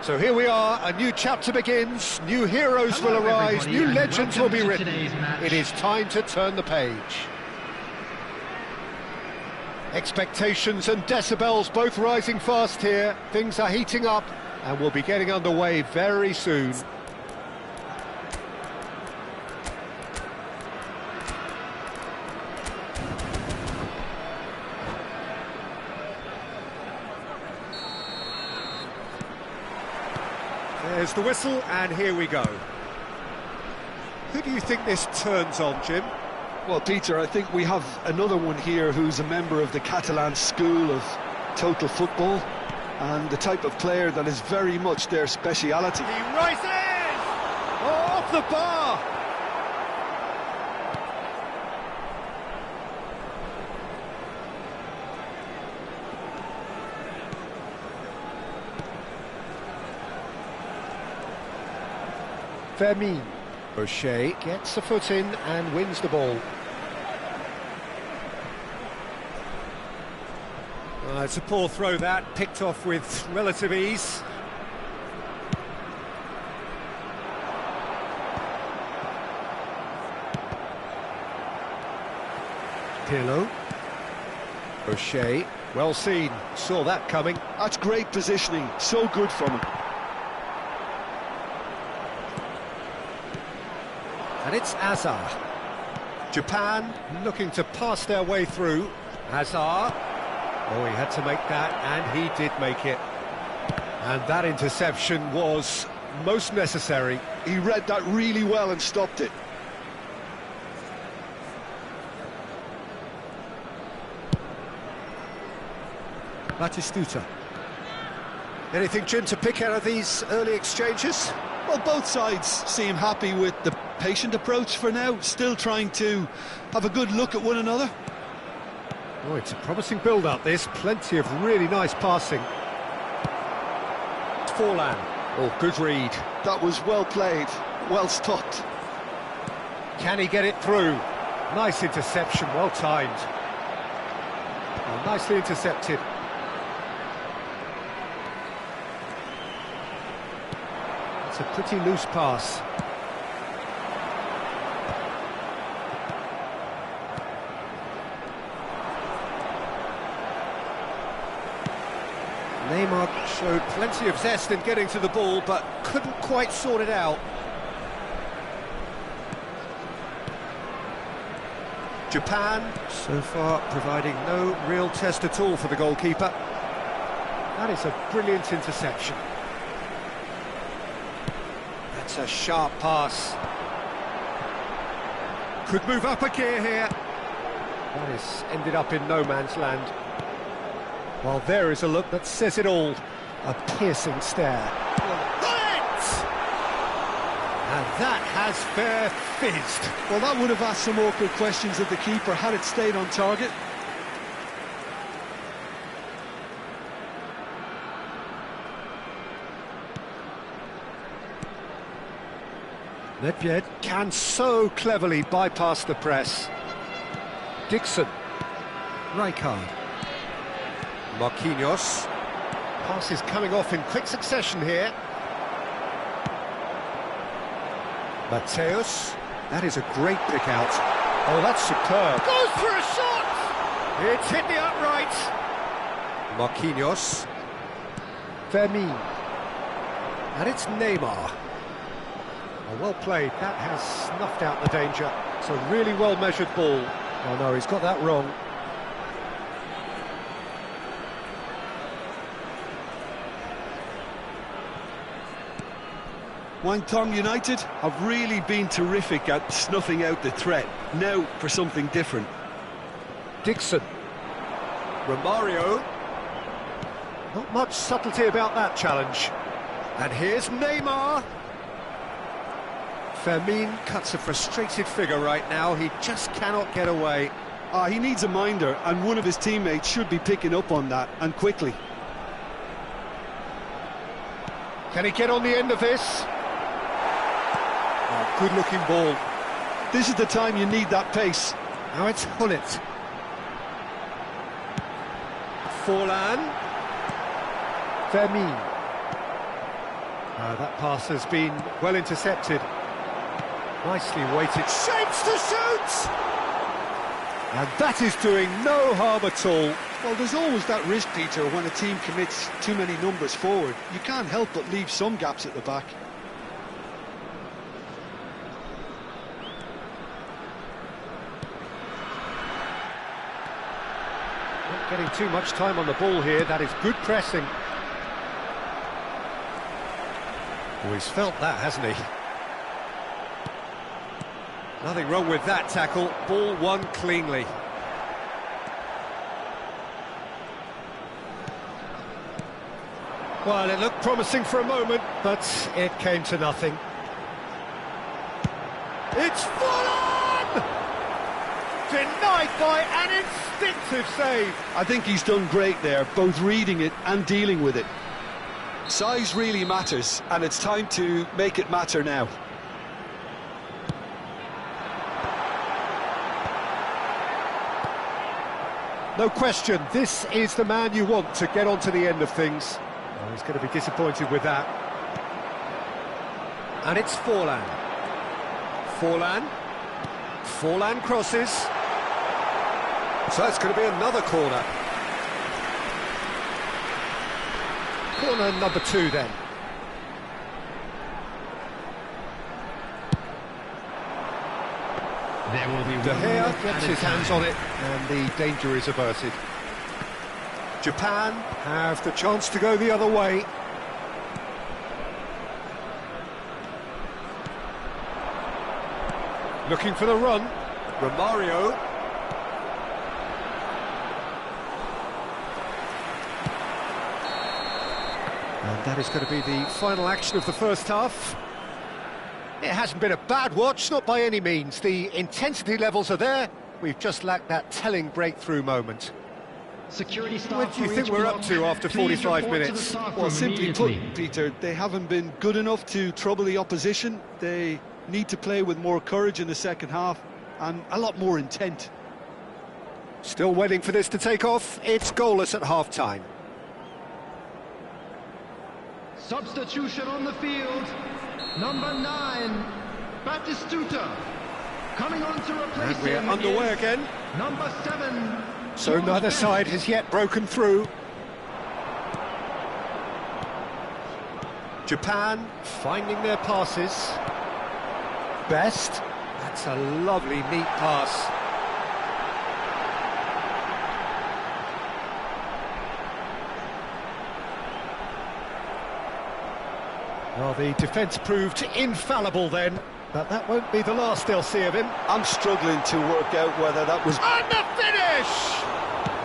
So here we are, a new chapter begins, new heroes will arise, new legends will be written. It is time to turn the page. Expectations and decibels both rising fast here. Things are heating up and we'll be getting underway very soon. There's the whistle, and here we go. Who do you think this turns on, Jim? Well, Peter, I think we have another one here who's a member of the Catalan school of total football, and the type of player that is very much their speciality. He rises! Oh, off the bar! Fermin. O'Shea gets the foot in and wins the ball. It's a poor throw that, picked off with relative ease. Pirlo. O'Shea, well seen, saw that coming. That's great positioning, so good from him. And it's Hazard. Japan looking to pass their way through. Hazard. Oh, he had to make that, and he did make it. And that interception was most necessary. He read that really well and stopped it. Batistuta. Anything, Jim, to pick out of these early exchanges? Well, both sides seem happy with the patient approach for now, still trying to have a good look at one another. Oh, it's a promising build-up, this. Plenty of really nice passing. Forlan. Oh, good read. That was well played, well stopped. Can he get it through? Nice interception, well timed. Oh, nicely intercepted. It's a pretty loose pass. Neymar Showed plenty of zest in getting to the ball, but couldn't quite sort it out. Japan, so far, providing no real test at all for the goalkeeper. That is a brilliant interception. That's a sharp pass. Could move up a gear here. That has ended up in no man's land. Well, there is a look that says it all. A piercing stare. And that has fair fizzed. Well, that would have asked some awkward questions of the keeper had it stayed on target. Nedved can so cleverly bypass the press. Dixon. Rijkaard. Marquinhos. Passes coming off in quick succession here. Mateus. That is a great pick out. Oh, that's superb. Goes for a shot! It's hit the upright. Marquinhos. Fermin. And it's Neymar. Oh, well played. That has snuffed out the danger. It's a really well-measured ball. Oh no, he's got that wrong. Guangdong United have really been terrific at snuffing out the threat. Now for something different. Dixon. Romario. Not much subtlety about that challenge. And here's Neymar. Fermin cuts a frustrated figure right now. He just cannot get away. He needs a minder, and one of his teammates should be picking up on that, and quickly. Can he get on the end of this? Oh, good-looking ball. This is the time you need that pace. Now it's Hullet. Forlan. Fermin. That pass has been well intercepted. Nicely weighted. Shapes to shoot! And that is doing no harm at all. Well, there's always that risk, Peter, when a team commits too many numbers forward. You can't help but leave some gaps at the back. Not getting too much time on the ball here. That is good pressing. Oh, he's felt that, hasn't he? Nothing wrong with that tackle. Ball won cleanly. Well, it looked promising for a moment, but it came to nothing. It's Forlan! Denied by an instinctive save. I think he's done great there, both reading it and dealing with it. Size really matters, and it's time to make it matter now. No question, this is the man you want to get onto the end of things. Oh, he's going to be disappointed with that. And it's Forlan. Forlan. Forlan crosses. So it's going to be another corner. Corner number 2 then. There will be De Gea gets his hands on it, and the danger is averted. Japan have the chance to go the other way. Looking for the run. Romario. And that is going to be the final action of the first half. It hasn't been a bad watch, not by any means. The intensity levels are there. We've just lacked that telling breakthrough moment. Security staff. What do you think we're up to after 45 minutes? Well, simply put, Peter, they haven't been good enough to trouble the opposition. They need to play with more courage in the second half and a lot more intent. Still waiting for this to take off. It's goalless at half-time. Substitution on the field. Number 9, Batistuta. Coming on to replace And we're him underway is again. Number 7. So neither side has yet broken through. Japan finding their passes. Best. That's a lovely, neat pass. Well, the defence proved infallible then, but that won't be the last they'll see of him. I'm struggling to work out whether that was... And the finish!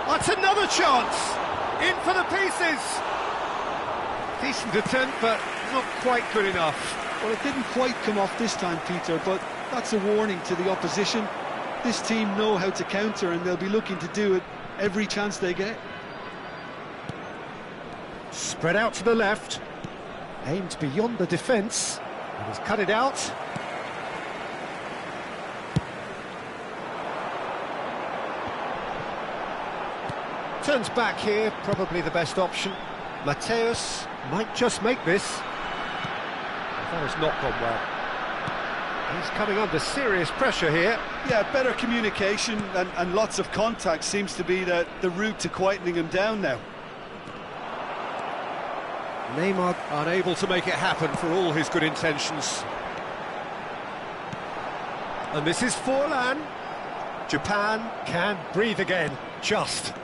That's another chance! In for the pieces! Decent attempt, but not quite good enough. Well, it didn't quite come off this time, Peter, but that's a warning to the opposition. This team know how to counter, and they'll be looking to do it every chance they get. Spread out to the left. Aimed beyond the defence, and he's cut it out. Turns back here, probably the best option. Mateus might just make this. That has not gone well. He's coming under serious pressure here. Yeah, better communication and lots of contact seems to be the route to quietening him down now. Neymar unable to make it happen for all his good intentions. And this is Forlan. Japan can breathe again, just.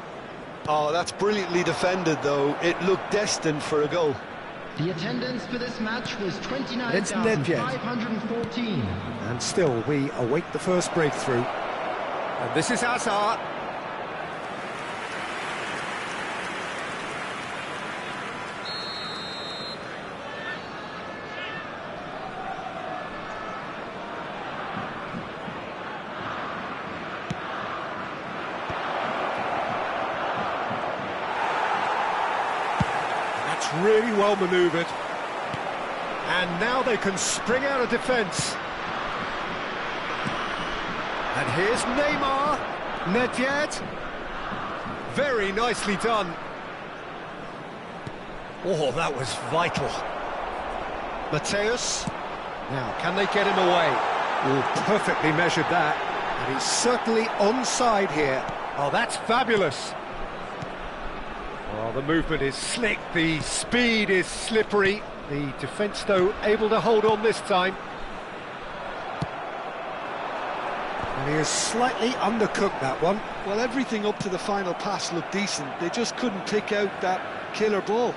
Oh, that's brilliantly defended, though. It looked destined for a goal. The attendance for this match was 29,514. And still, we await the first breakthrough. And this is Hazard. Really well manoeuvred, and now they can spring out of defence. And here's Neymar. Nedved, very nicely done. Oh, that was vital. Mateus, now can they get him away? Oh, perfectly measured that, and he's certainly onside here. Oh, that's fabulous. Well, the movement is slick, the speed is slippery. The defence, though, able to hold on this time. And he is slightly undercooked, that one. Well, everything up to the final pass looked decent. They just couldn't pick out that killer ball.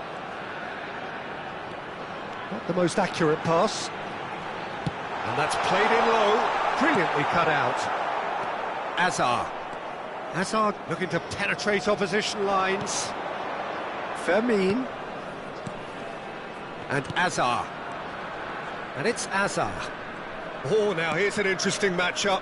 Not the most accurate pass. And that's played in low. Brilliantly cut out. Hazard. Hazard looking to penetrate opposition lines. Fermin. And Hazard. And it's Hazard. Oh, now here's an interesting matchup.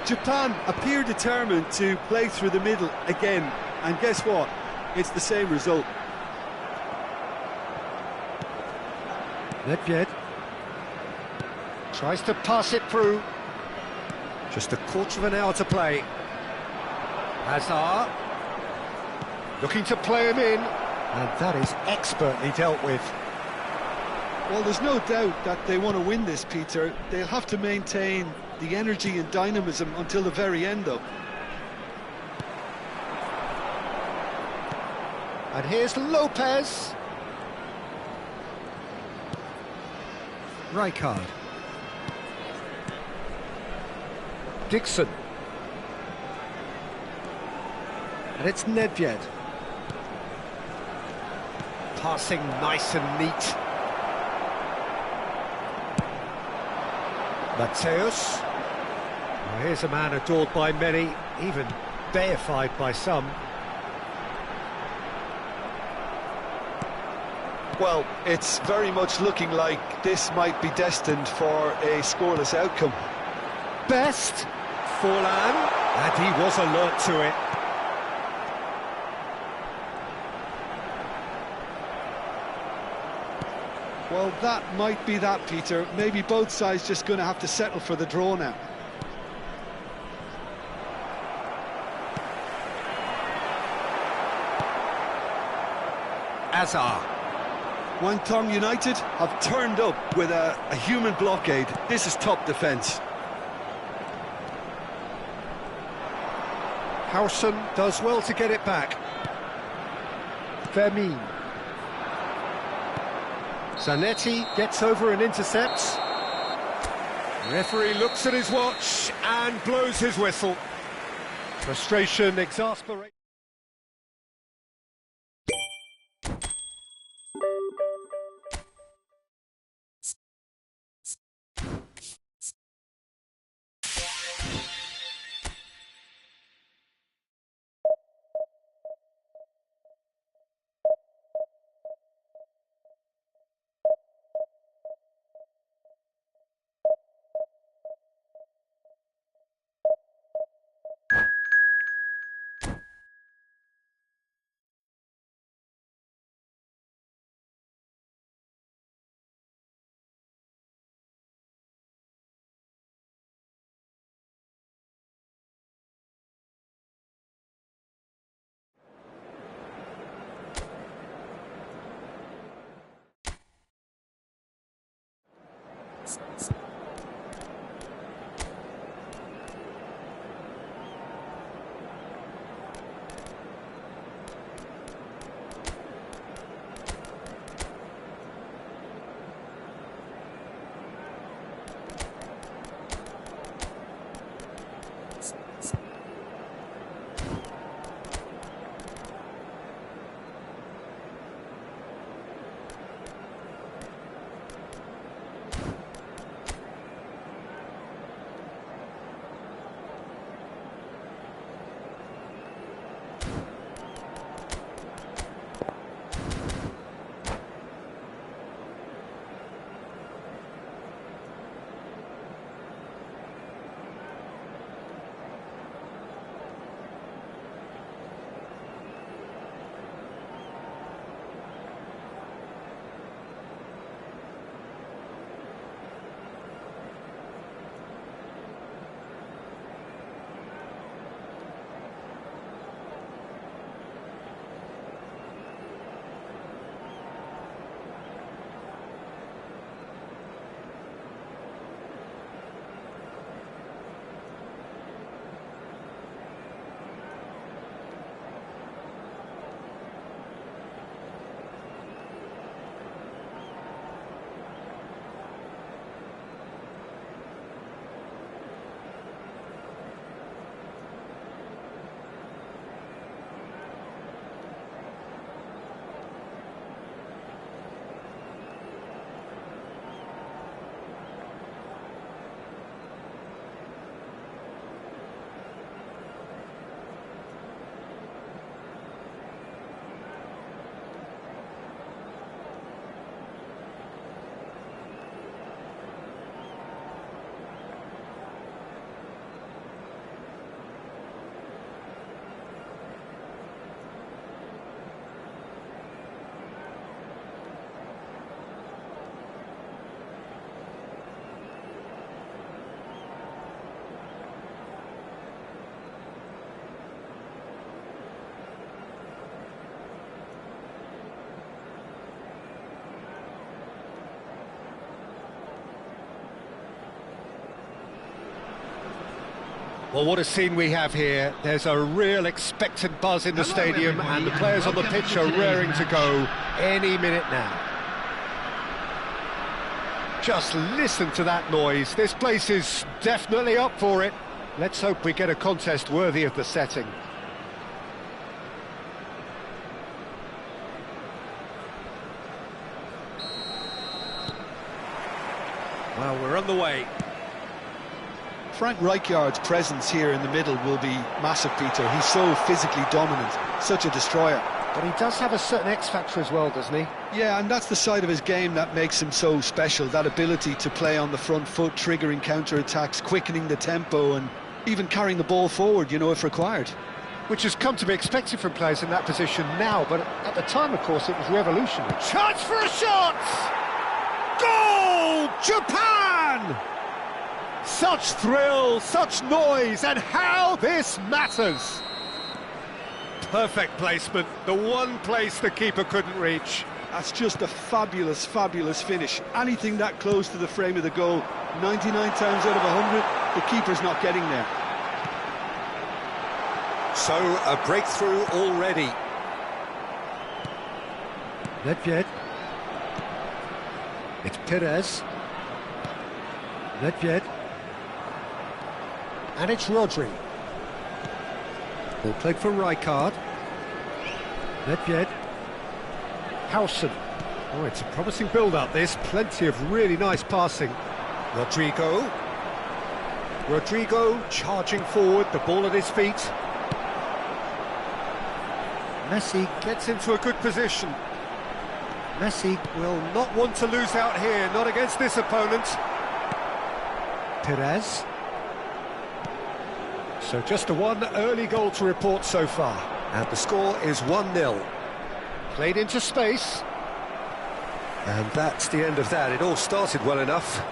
Japan appear determined to play through the middle again. And guess what? It's the same result. Nedved tries to pass it through. Just a quarter of an hour to play. Hazard looking to play him in, and that is expertly dealt with. Well, there's no doubt that they want to win this, Peter. They'll have to maintain the energy and dynamism until the very end, though. And here's Lopez. Rijkaard. Dixon. And it's Nedved. Passing nice and neat. Mateus. Well, here's a man adored by many, even deified by some. Well, it's very much looking like this might be destined for a scoreless outcome. Best. Forlan. And he was alert to it. Well, that might be that, Peter. Maybe both sides just going to have to settle for the draw now. Hazard. Guangdong United have turned up with a human blockade. This is top defence. Howson does well to get it back. Vermin. Zanetti gets over and intercepts. Referee looks at his watch and blows his whistle. Frustration, exasperation. Well, what a scene we have here. There's a real expectant buzz in the stadium, and the players on the pitch are raring to go any minute now. Just listen to that noise. This place is definitely up for it. Let's hope we get a contest worthy of the setting. Well, we're on the way. Frank Rijkaard's presence here in the middle will be massive, Peter. He's so physically dominant, such a destroyer. But he does have a certain X-factor as well, doesn't he? Yeah, and that's the side of his game that makes him so special, that ability to play on the front foot, triggering counter-attacks, quickening the tempo, and even carrying the ball forward, you know, if required. Which has come to be expected from players in that position now, but at the time, of course, it was revolutionary. Chance for a shot! Goal! Japan! Such thrill, such noise, and how this matters! Perfect placement, the one place the keeper couldn't reach. That's just a fabulous, fabulous finish. Anything that close to the frame of the goal, 99 times out of 100, the keeper's not getting there. So, a breakthrough already. Nedved. It's Perez. Nedved. And it's Rodri. Ball played for Rijkaard. Nedved. Howson. Oh, it's a promising build-up, this. Plenty of really nice passing. Rodrigo. Rodrigo charging forward, the ball at his feet. Messi Gets into a good position. Messi Will not want to lose out here, not against this opponent. Perez. So just a one early goal to report so far. And the score is 1-0. Played into space. And that's the end of that. It all started well enough.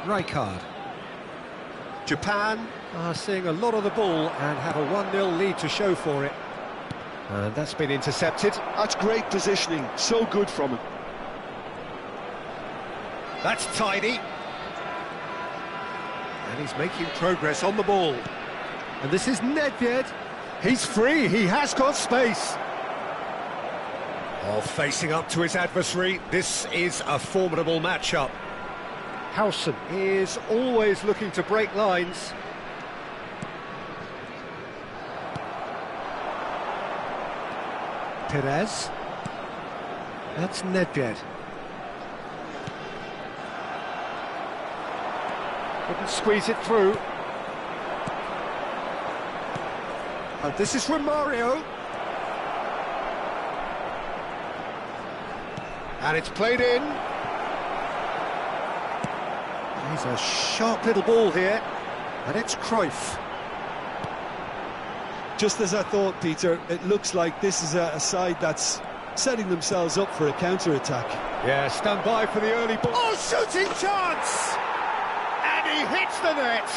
Rijkaard. Japan are seeing a lot of the ball and have a 1-0 lead to show for it. And that's been intercepted. That's great positioning, so good from him. That's tidy. And he's making progress on the ball. And this is Nedved. He's free, he has got space. Oh, facing up to his adversary, this is a formidable matchup. Howson is always looking to break lines. Perez. That's Nedved. Couldn't squeeze it through. And this is Romario. And it's played in. He's a sharp little ball here. And it's Cruyff. Just as I thought, Peter, it looks like this is a side that's setting themselves up for a counter-attack. Yeah, stand by for the early ball. Oh, shooting chance! And he hits the net.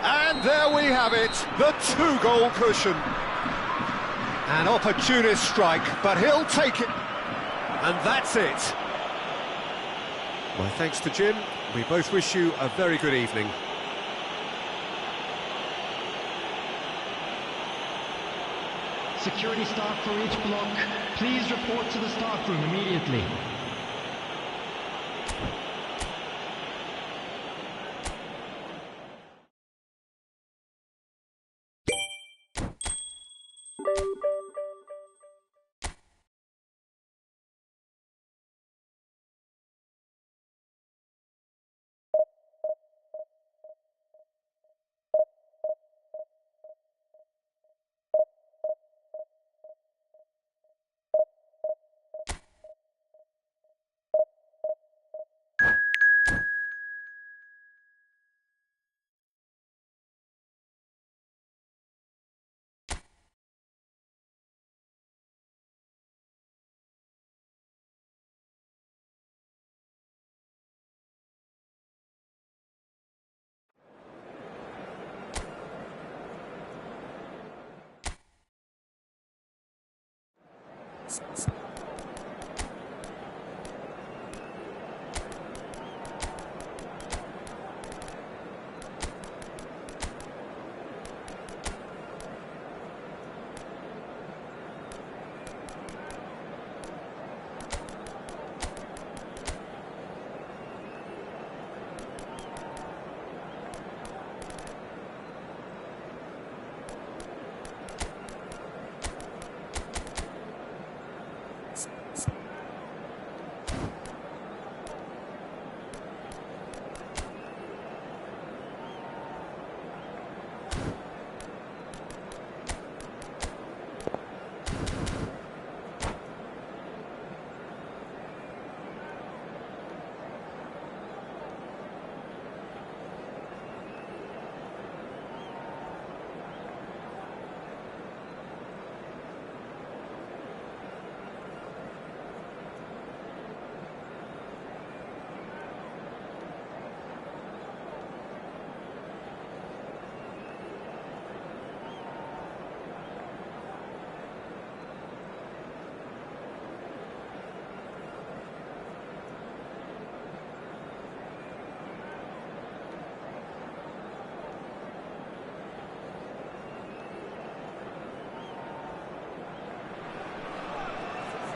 And there we have it, the two-goal cushion. An opportunist strike, but he'll take it. And that's it. My thanks to Jim. We both wish you a very good evening. Security staff for each block, please report to the staff room immediately.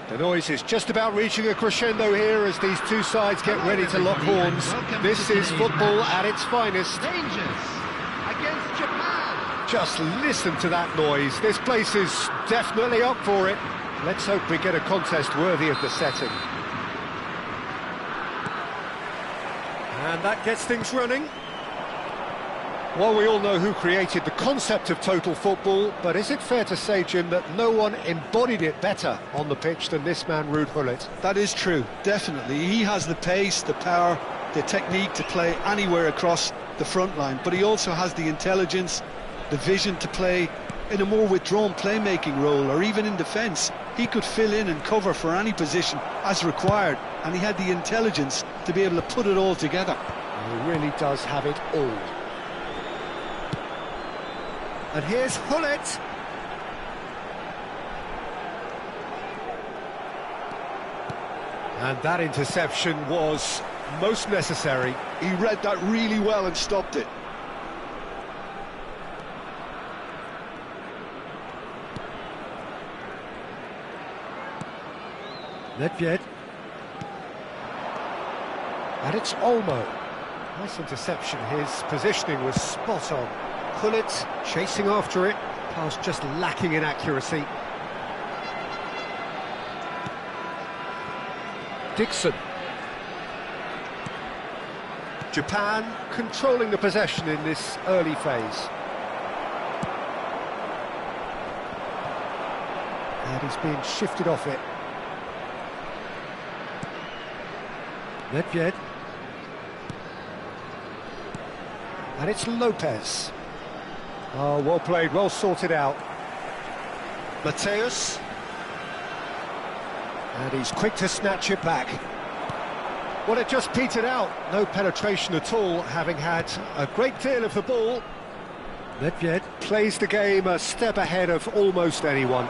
The noise is just about reaching a crescendo here as these two sides get ready to lock horns. This is football at its finest. Rangers against Japan. Just listen to that noise. This place is definitely up for it. Let's hope we get a contest worthy of the setting. And that gets things running. Well, we all know who created the concept of total football, but is it fair to say, Jim, that no one embodied it better on the pitch than this man, Ruud Gullit? That is true, definitely. He has the pace, the power, the technique to play anywhere across the front line, but he also has the intelligence, the vision to play in a more withdrawn playmaking role, or even in defence. He could fill in and cover for any position as required, and he had the intelligence to be able to put it all together. He really does have it all. And here's Gullit. And that interception was most necessary. He read that really well and stopped it. Nedved. And it's Olmo. Nice interception. His positioning was spot on. Gullit chasing after it. Pass just lacking in accuracy. Dixon. Japan controlling the possession in this early phase. And he's being shifted off it. Nedved. And it's Lopez. Oh, well played, well sorted out. Mateus. And he's quick to snatch it back. Well, it just petered out. No penetration at all, having had a great deal of the ball. Nedved. Plays the game a step ahead of almost anyone.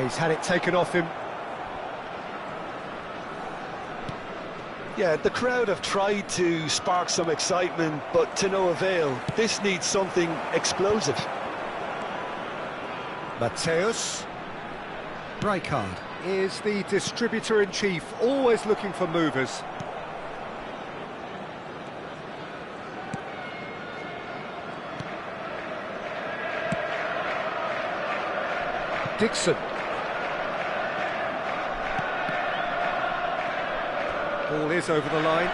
He's had it taken off him. Yeah, the crowd have tried to spark some excitement, but to no avail. This needs something explosive. Mateus Rijkaard. is the distributor-in-chief, always looking for movers. Dixon. Ball is over the line.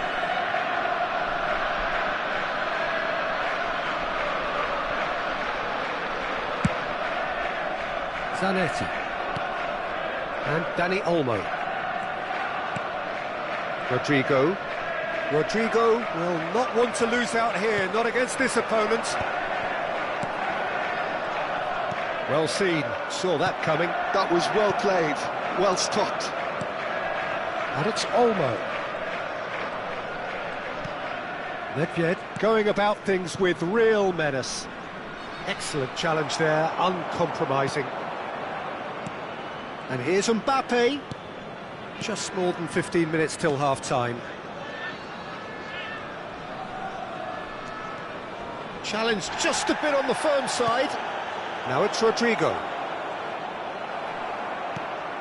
Zanetti. And Dani Olmo. Rodrigo. Rodrigo will not want to lose out here, not against this opponent. Well seen, saw that coming. That was well played, well stopped. And it's Olmo. Nedved. Going about things with real menace. Excellent challenge there, uncompromising. And here's Mbappe. Just more than 15 minutes till half-time. Challenge just a bit on the firm side. Now it's Rodrigo.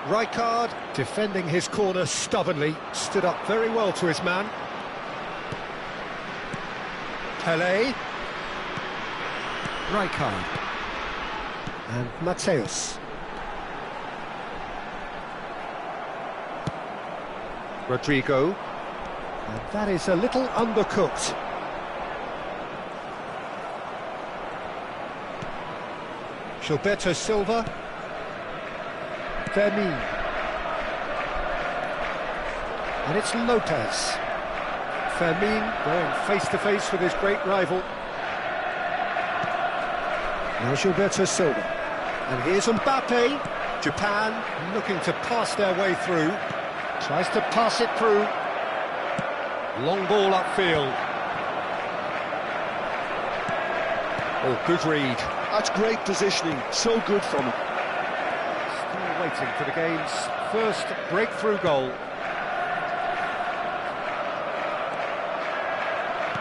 Rijkaard defending his corner stubbornly, stood up very well to his man. Pelé. Rijkaard. And Mateus. Rodrigo. And that is a little undercooked. Gilberto Silva. Fermin. And it's Lopez. Fermin going face-to-face with his great rival. Now Gilberto Silva. And here's Mbappe. Japan looking to pass their way through. Tries to pass it through. Long ball upfield. Oh, good read. That's great positioning, so good from him. Still waiting for the game's first breakthrough goal.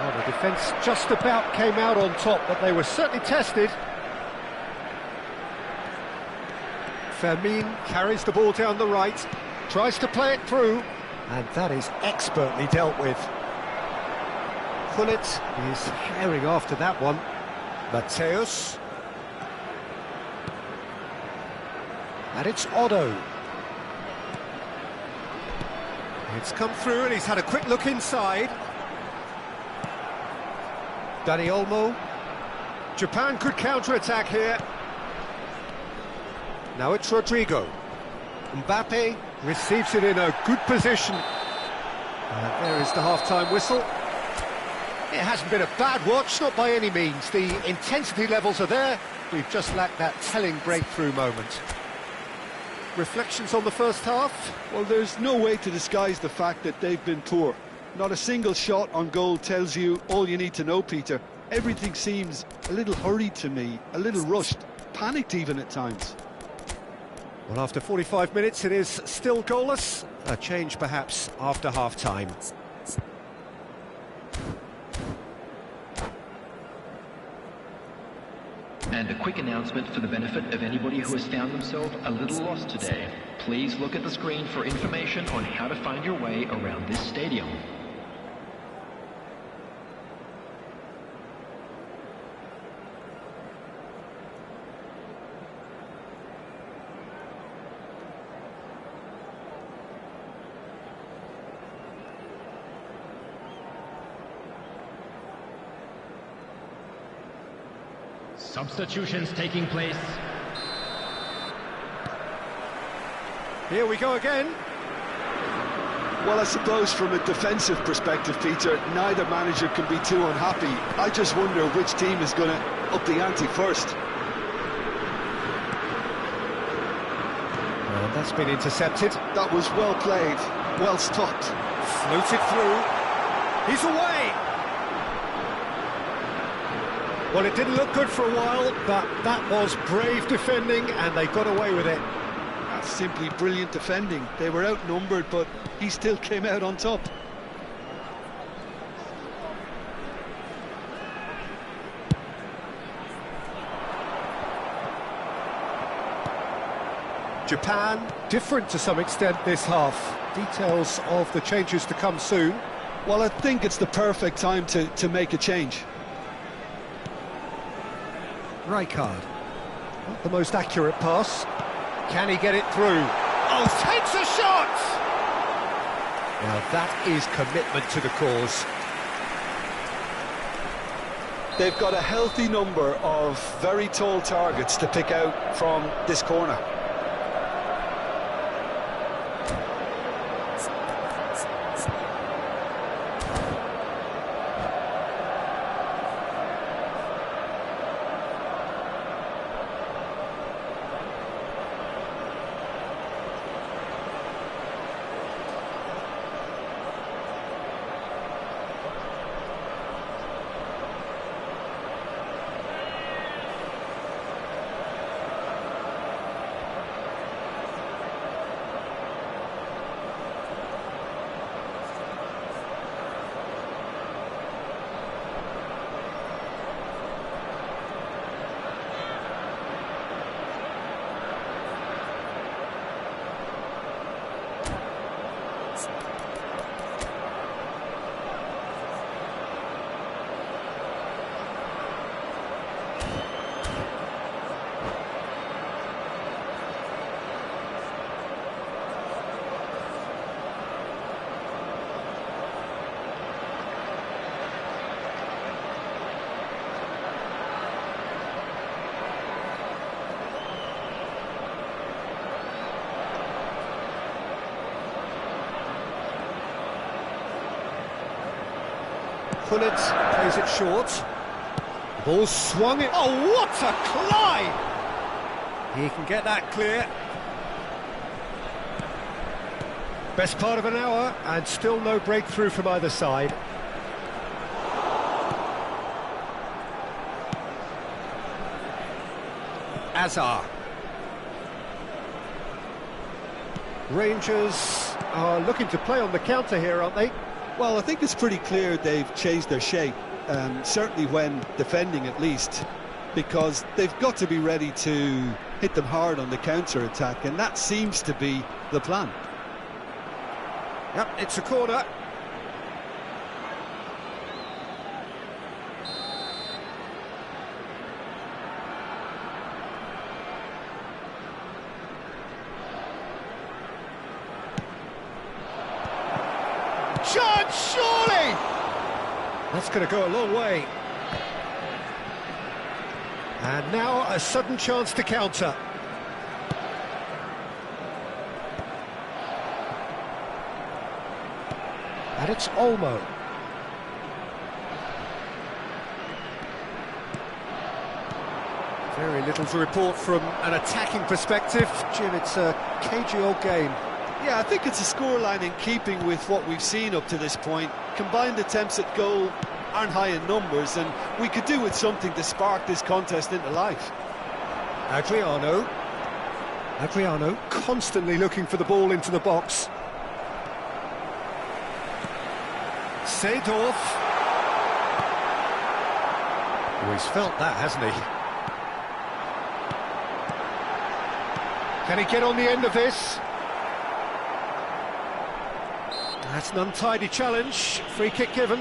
Oh, the defence just about came out on top, but they were certainly tested. Fermin carries the ball down the right, tries to play it through, and that is expertly dealt with. Gullit is herring after that one. Mateus. And it's Otto. It's come through and he's had a quick look inside. Dani Olmo. Japan could counter-attack here. Now it's Rodrigo. Mbappe receives it in a good position. And there is the half-time whistle. It hasn't been a bad watch, not by any means. The intensity levels are there. We've just lacked that telling breakthrough moment. Reflections on the first half? Well, there's no way to disguise the fact that they've been poor. Not a single shot on goal tells you all you need to know, Peter. Everything seems a little hurried to me, a little rushed, panicked even at times. Well, after 45 minutes, it is still goalless. A change, perhaps, after half-time. And a quick announcement for the benefit of anybody who has found themselves a little lost today. Please look at the screen for information on how to find your way around this stadium. Substitutions taking place. Here we go again. Well, I suppose from a defensive perspective, Peter, neither manager can be too unhappy. I just wonder which team is going to up the ante first. Well, that's been intercepted. That was well played, well stopped. Floated through. He's away! Well, it didn't look good for a while, but that was brave defending, and they got away with it. That's simply brilliant defending. They were outnumbered, but he still came out on top. Japan, different to some extent this half. Details of the changes to come soon. Well, I think it's the perfect time to make a change. Rijkaard. Not the most accurate pass. Can he get it through? Oh, takes a shot! Now that is commitment to the cause. They've got a healthy number of very tall targets to pick out from this corner. Gullit plays it short. The ball swung it. Oh, what a climb! He can get that clear. Best part of an hour, and still no breakthrough from either side. Azar. Rangers are looking to play on the counter here, aren't they? Well, I think it's pretty clear they've changed their shape, certainly when defending at least, because they've got to be ready to hit them hard on the counter-attack, and that seems to be the plan. Yep, it's a corner. Chance, surely! That's going to go a long way. And now a sudden chance to counter. And it's Olmo. Very little to report from an attacking perspective. Jim, it's a cagey old game. Yeah, I think it's a scoreline in keeping with what we've seen up to this point. Combined attempts at goal aren't high in numbers, and we could do with something to spark this contest into life. Adriano constantly looking for the ball into the box. Seedorf. Oh, he's felt that, hasn't he? Can he get on the end of this? That's an untidy challenge. Free kick given.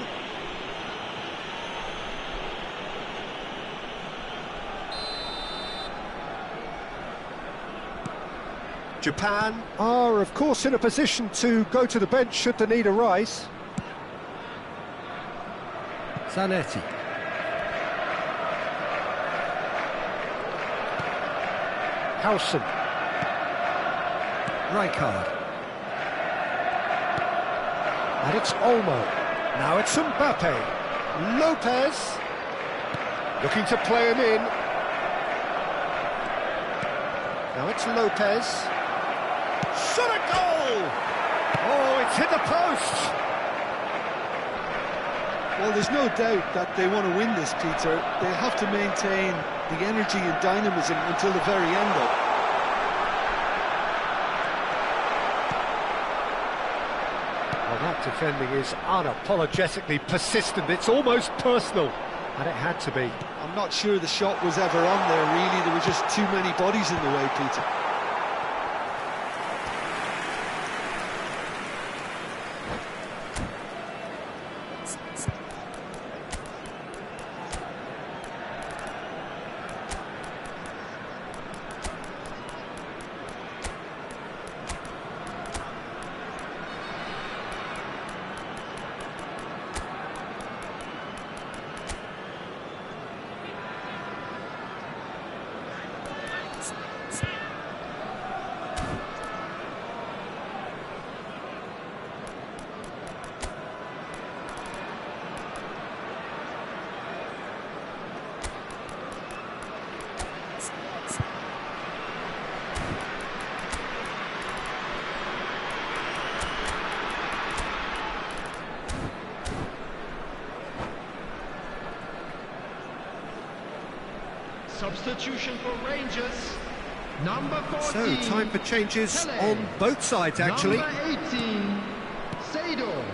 Japan are, of course, in a position to go to the bench should the need arise. Zanetti. Howson. Rijkaard. And it's Olmo. Now it's Mbappe. Lopez. Looking to play him in. Now it's Lopez. Shot a goal! Oh, it's hit the post! Well, there's no doubt that they want to win this, Peter. They'll have to maintain the energy and dynamism until the very end, though. Well, that defending is unapologetically persistent. It's almost personal, and it had to be. I'm not sure the shot was ever on there, really. There were just too many bodies in the way, Peter. Substitution for Rangers. Number 14. So, time for changes Pele. on both sides, actually. Number 18, Seedorf.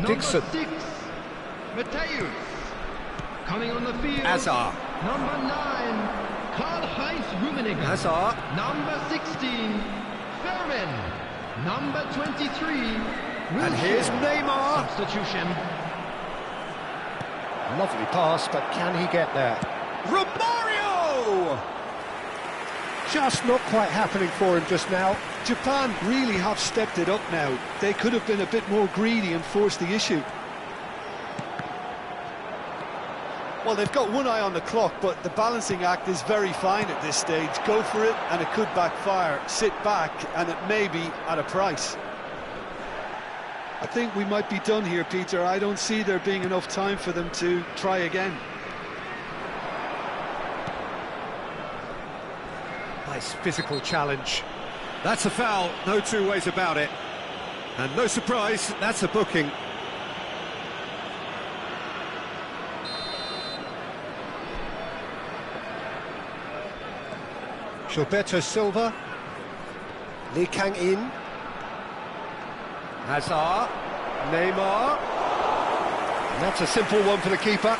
Dixon. Number 6, Mateus. Coming on the field. Azar. Number 9, Karl-Heinz Rummenigge. Azar. Number 16, Fermin. Number 23, And here's Neymar. Substitution. Lovely pass, but can he get there? Romario! Just not quite happening for him just now. Japan really have stepped it up now. They could have been a bit more greedy and forced the issue. Well, they've got one eye on the clock, but the balancing act is very fine at this stage. Go for it, and it could backfire. Sit back, and it may be at a price. I think we might be done here, Peter. I don't see there being enough time for them to try again. Nice physical challenge. That's a foul, no two ways about it. And no surprise, that's a booking. Gilberto Silva. Lee Kang-in. Hazard. Neymar. And that's a simple one for the keeper.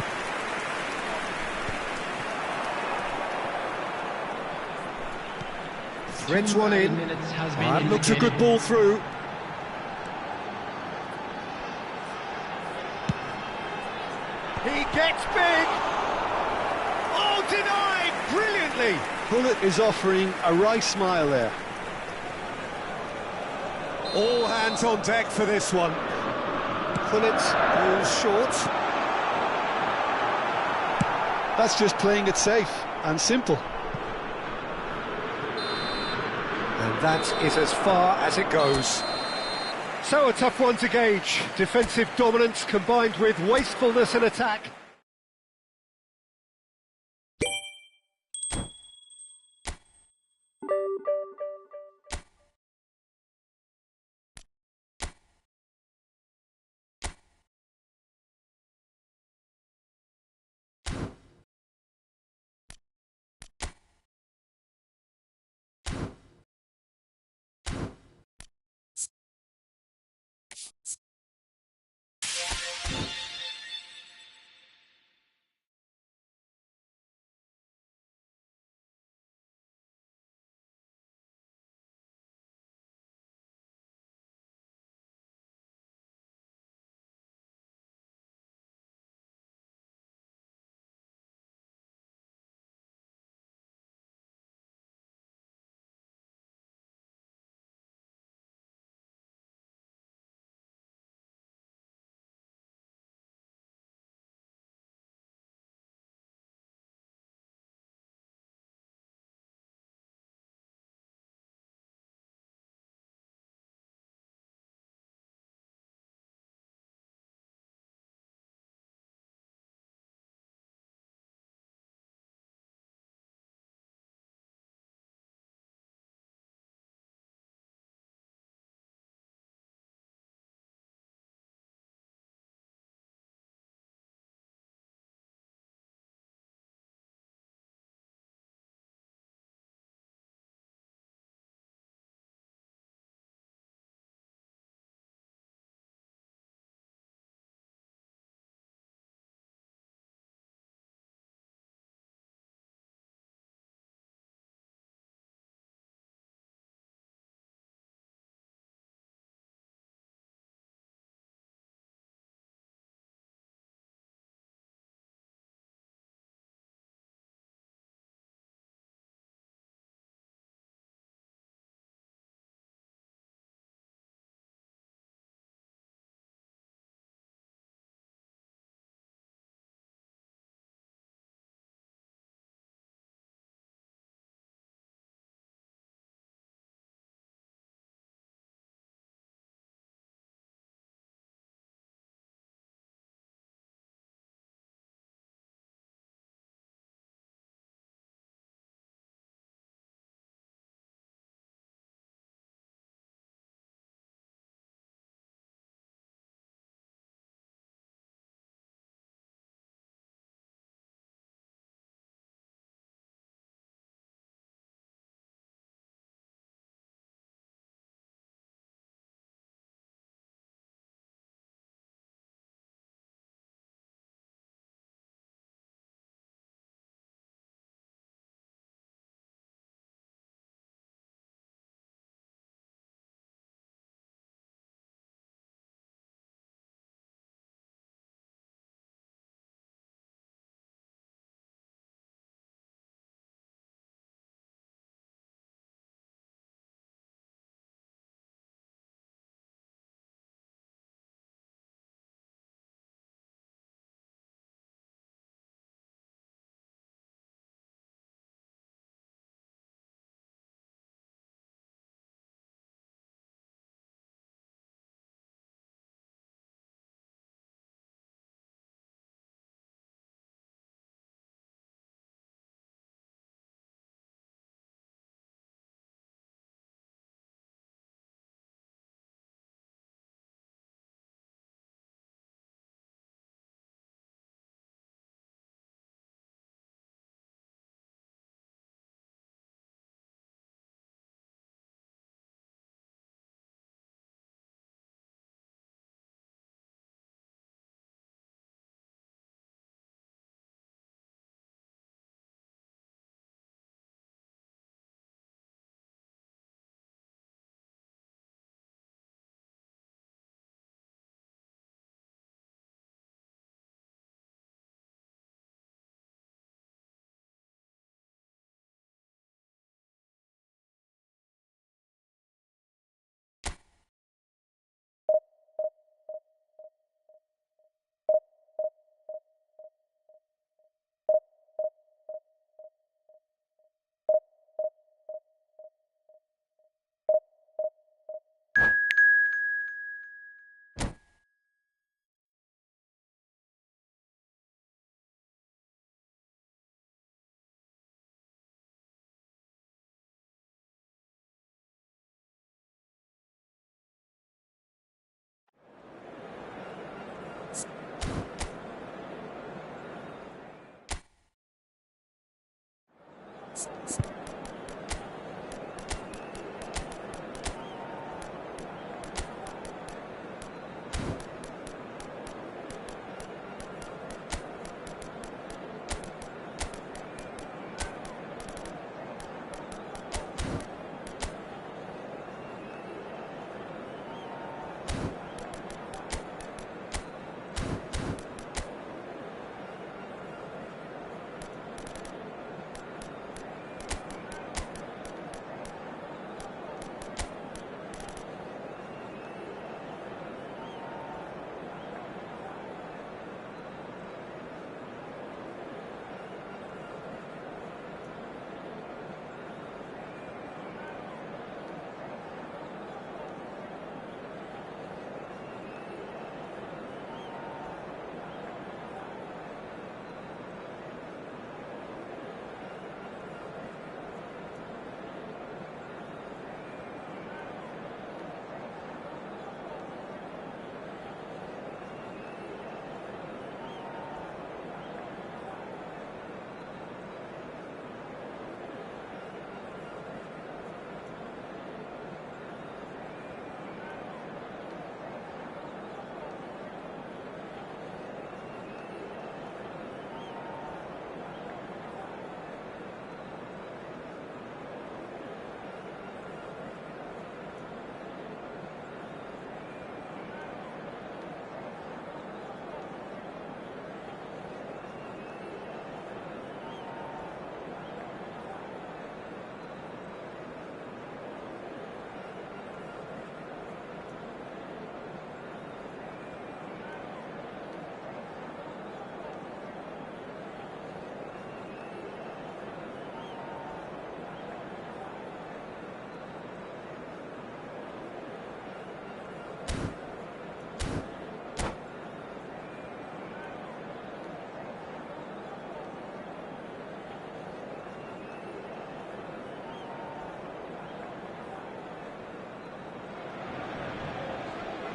Threads one in. And Looks a good ball through. He gets big. Oh, denied brilliantly. Bullet is offering a right smile there. All hands on deck for this one. Bullet falls short. That's just playing it safe and simple. And that is as far as it goes. So a tough one to gauge. Defensive dominance combined with wastefulness in attack.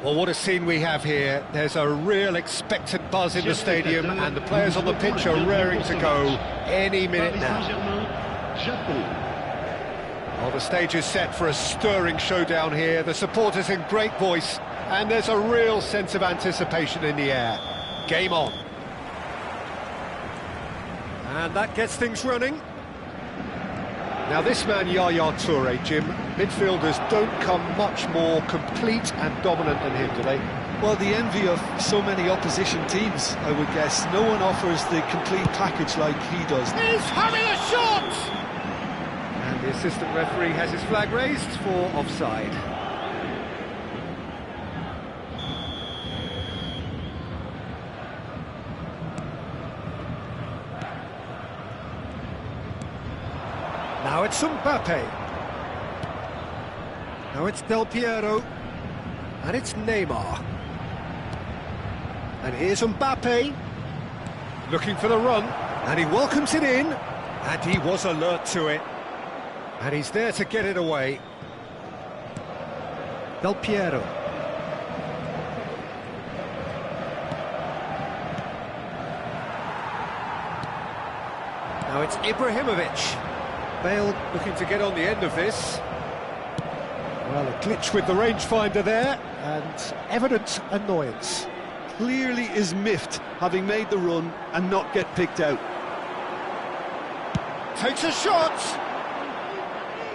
Well, what a scene we have here. There's a real expectant buzz in the stadium, and the players on the pitch are raring to go any minute now. Well, the stage is set for a stirring showdown here. The supporters in great voice, and there's a real sense of anticipation in the air. Game on. And that gets things running. Now this man, Yaya Toure, Jim, midfielders don't come much more complete and dominant than him, do they? Well, the envy of so many opposition teams, I would guess. No one offers the complete package like he does. He's having a shot! And the assistant referee has his flag raised for offside. Now it's Mbappe. Now it's Del Piero. And it's Neymar. And here's Mbappe. Looking for the run. And he welcomes it in. And he was alert to it. And he's there to get it away. Del Piero. Now it's Ibrahimovic. Bale looking to get on the end of this. Well, a glitch with the rangefinder there, and evident annoyance. Clearly is miffed, having made the run and not get picked out. Takes a shot!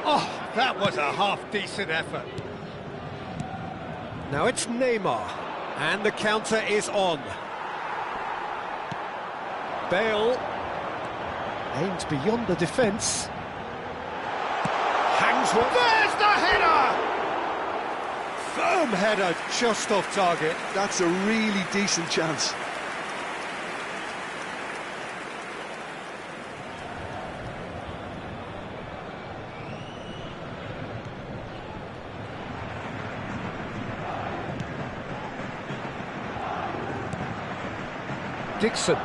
Oh, that was a half-decent effort. Now it's Neymar, and the counter is on. Bale aims beyond the defence. Hangs one. There's the header! Firm header, just off target. That's a really decent chance. Dixon.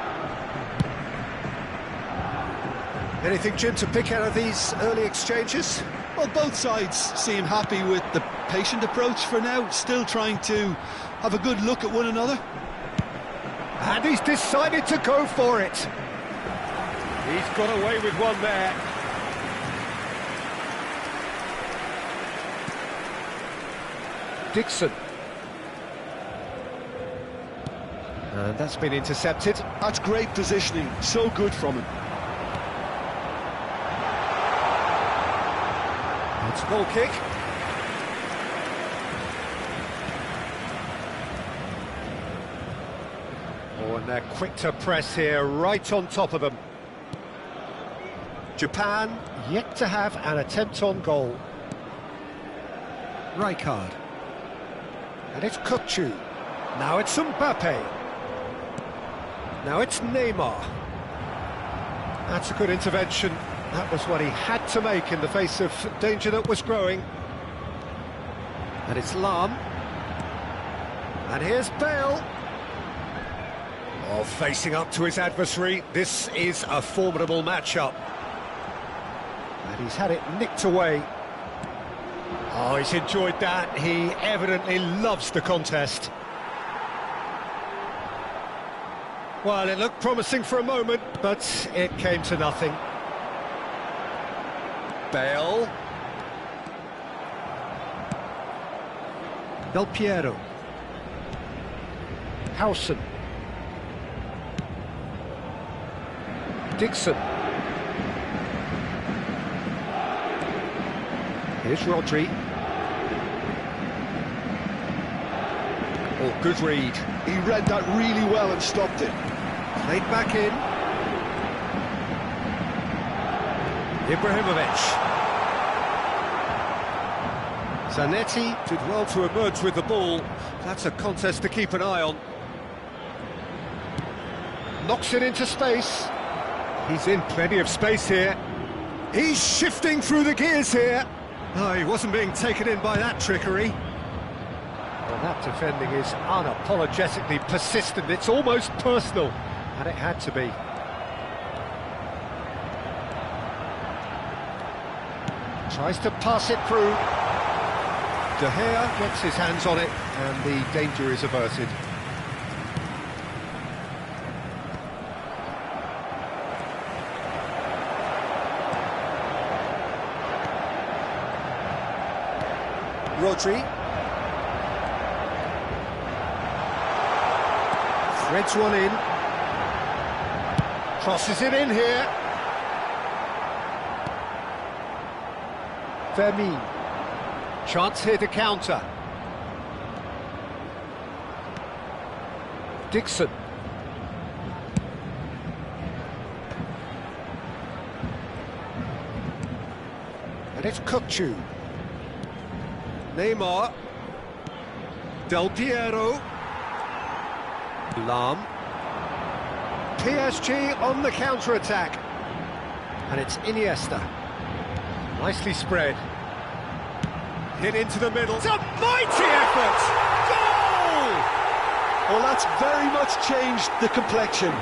Anything, Jim, to pick out of these early exchanges? Well, both sides seem happy with the patient approach for now, still trying to have a good look at one another. And he's decided to go for it. He's got away with one there. Dixon. And that's been intercepted. That's great positioning, so good from him. It's a goal kick. Oh, and they're quick to press here, right on top of them. Japan yet to have an attempt on goal. Rijkaard. And it's Kukçu. Now it's Mbappe. Now it's Neymar. That's a good intervention. That was what he had to make in the face of danger that was growing. And it's Lahm. And here's Bale. Oh, facing up to his adversary. This is a formidable matchup. And he's had it nicked away. Oh, he's enjoyed that. He evidently loves the contest. Well, it looked promising for a moment, but it came to nothing. Bale. Del Piero. Howson. Dixon. Here's Rodri. Oh, good read. He read that really well and stopped it. Played back in. Ibrahimovic. Zanetti did well to emerge with the ball. That's a contest to keep an eye on. Knocks it into space. He's in plenty of space here. He's shifting through the gears here. Oh, he wasn't being taken in by that trickery. Well, that defending is unapologetically persistent. It's almost personal, and it had to be. Tries to pass it through. De Gea gets his hands on it, and the danger is averted. Rodri. Threads one in. Crosses it in here. Vermeer. Chance here to counter. Dixon. And it's Kukçu. Neymar. Del Piero. Lahm. PSG on the counter-attack. And it's Iniesta. Nicely spread. Hit into the middle. It's a mighty effort! Goal! Well, that's very much changed the complexion.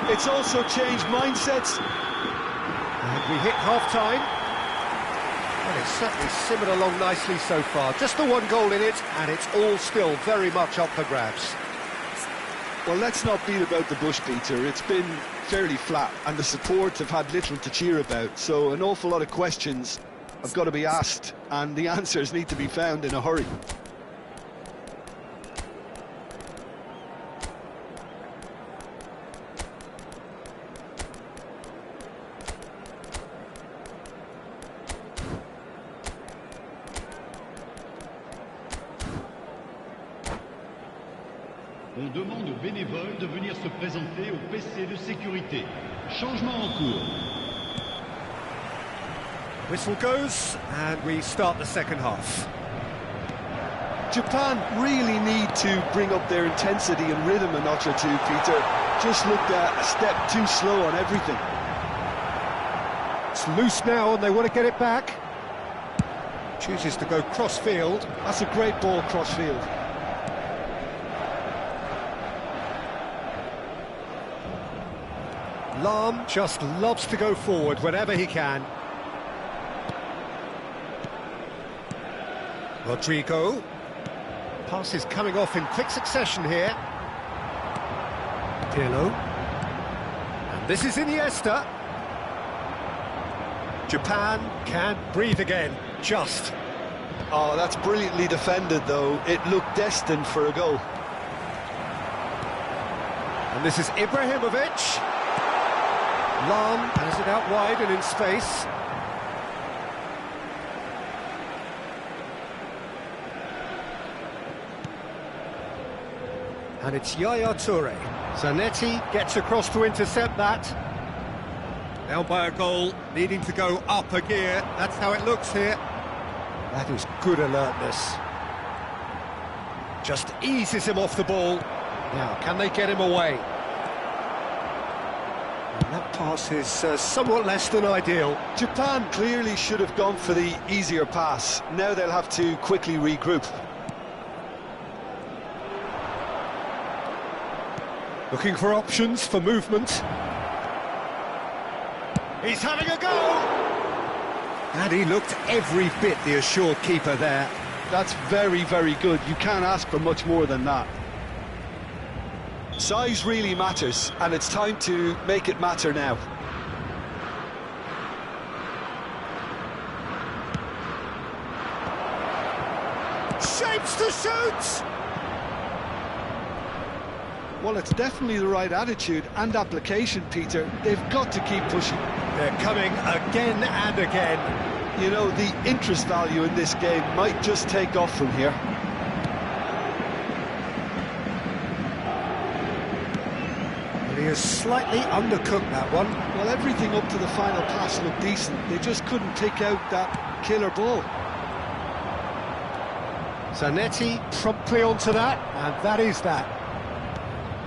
It's also changed mindsets. And we hit half-time. Well, it's certainly simmered along nicely so far. Just the one goal in it, and it's all still very much up for grabs. Well, let's not beat about the bush, Peter. It's been fairly flat, and the support have had little to cheer about. So an awful lot of questions have got to be asked, and the answers need to be found in a hurry. On demande aux bénévoles de venir se présenter au PC de sécurité. Changement en cours. Whistle goes, and we start the second half. Japan really need to bring up their intensity and rhythm a notch or two, Peter. Just looked a step too slow on everything. It's loose now, and they want to get it back. Chooses to go cross-field. That's a great ball cross-field. Lahm just loves to go forward whenever he can. Rodrigo. Pass is coming off in quick succession here. Pirlo. And this is Iniesta. Japan can't breathe again, just. Oh, that's brilliantly defended, though. It looked destined for a goal. And this is Ibrahimovic. Lam has it out wide and in space. And it's Yaya Toure. Zanetti gets across to intercept that. Down by a goal, needing to go up a gear. That's how it looks here. That is good alertness. Just eases him off the ball. Now, can they get him away? And that pass is somewhat less than ideal. Japan clearly should have gone for the easier pass. Now they'll have to quickly regroup. Looking for options for movement. He's having a go! And he looked every bit the assured keeper there. That's very, very good. You can't ask for much more than that. Size really matters, and it's time to make it matter now. Shapes to shoot! Well, it's definitely the right attitude and application, Peter. They've got to keep pushing. They're coming again and again. You know, the interest value in this game might just take off from here. And he has slightly undercooked that one. Well, everything up to the final pass looked decent. They just couldn't pick out that killer ball. Zanetti promptly onto that, and that is that.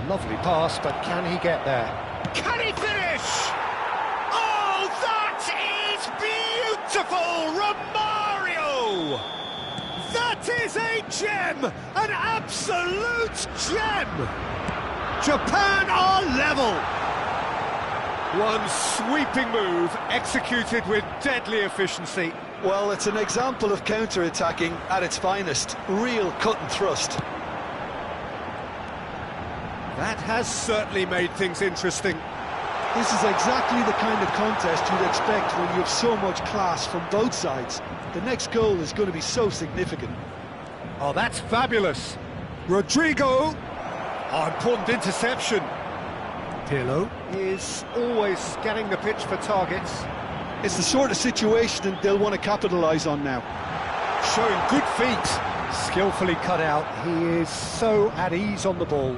Lovely pass, but can he get there? Can he finish? Oh, that is beautiful! Romario! That is a gem! An absolute gem! Japan are level! One sweeping move, executed with deadly efficiency. Well, it's an example of counter-attacking at its finest. Real cut and thrust. That has certainly made things interesting. This is exactly the kind of contest you'd expect when you have so much class from both sides. The next goal is going to be so significant. Oh, that's fabulous. Rodrigo. Oh, important interception. Pirlo is always scanning the pitch for targets. It's the sort of situation they'll want to capitalise on now. Showing good feet. Skillfully cut out. He is so at ease on the ball.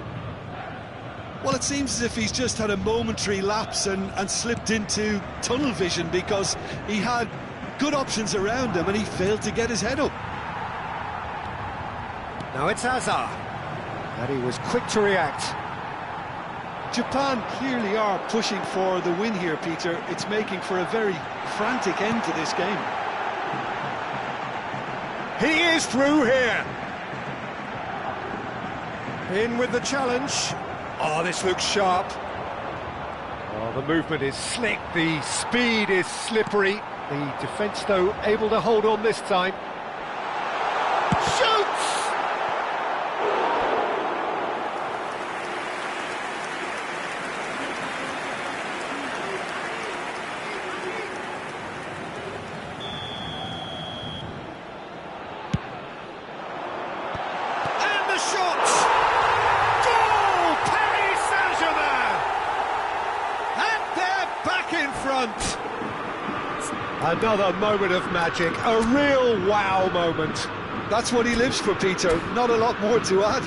Well, it seems as if he's just had a momentary lapse and slipped into tunnel vision because he had good options around him and he failed to get his head up. Now it's Hazard. And he was quick to react. Japan clearly are pushing for the win here, Peter. It's making for a very frantic end to this game. He is through here. In with the challenge. Oh, this looks sharp. Oh, the movement is slick, the speed is slippery. The defence, though, able to hold on this time. Shoots! And the shot! Goal! Paris Saint-Germain! And they're back in front. Another moment of magic, a real wow moment. That's what he lives for, Peter. Not a lot more to add.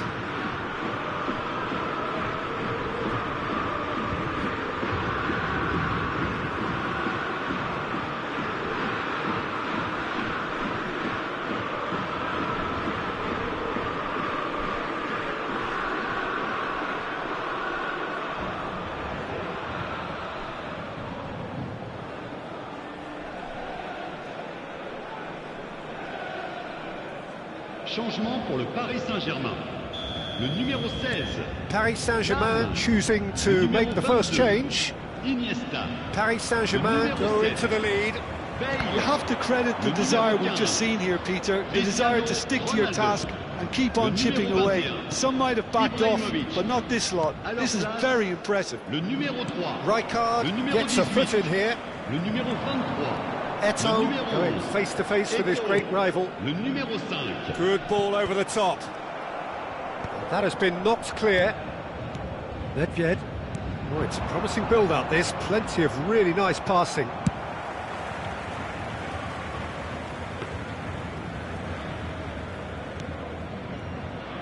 Changement pour le Paris Saint-Germain. Le numéro 16. Paris Saint-Germain choosing to make the first change. Iniesta. Paris Saint-Germain go into the lead. You have to credit the desire we've just seen here, Peter. The desire to stick to your task and keep on chipping away. Some might have backed off, but not this lot. This is very impressive. Le numéro 3. Rijkaard gets a foot in here. Le numéro 23. Eto'o going face to face with his great rival. Le numéro 5. Good ball over the top. That has been knocked clear. Nedved. Oh, it's a promising build-up, this. Plenty of really nice passing.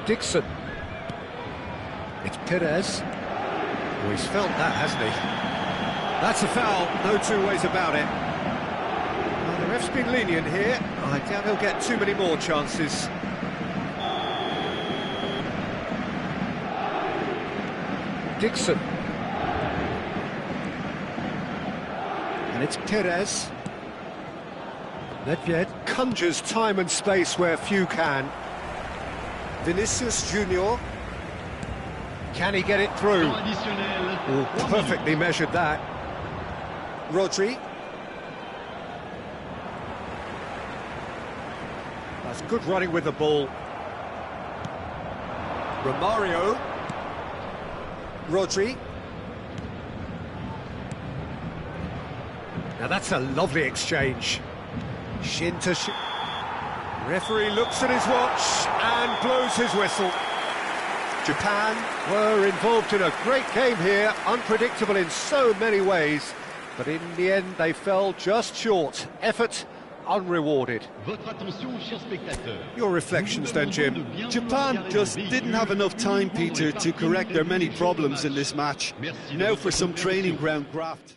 Dixon. It's Perez. Oh, he's felt that, hasn't he? That's a foul, no two ways about it. Well, the ref's been lenient here. I doubt he'll get too many more chances. Dixon. And it's Perez. Nedved conjures time and space where few can. Vinicius Junior. Can he get it through? Oh, perfectly measured that. Rodri. That's good running with the ball. Romario. Rodri. Now that's a lovely exchange. Shin to shin. Referee looks at his watch and blows his whistle. Japan were involved in a great game here, unpredictable in so many ways, but in the end they fell just short. Effort unrewarded. Votre attention, chers spectateurs. Your reflections then, Jim. Japan just didn't have enough time, Peter, to correct their many problems in this match. Now for some training ground graft.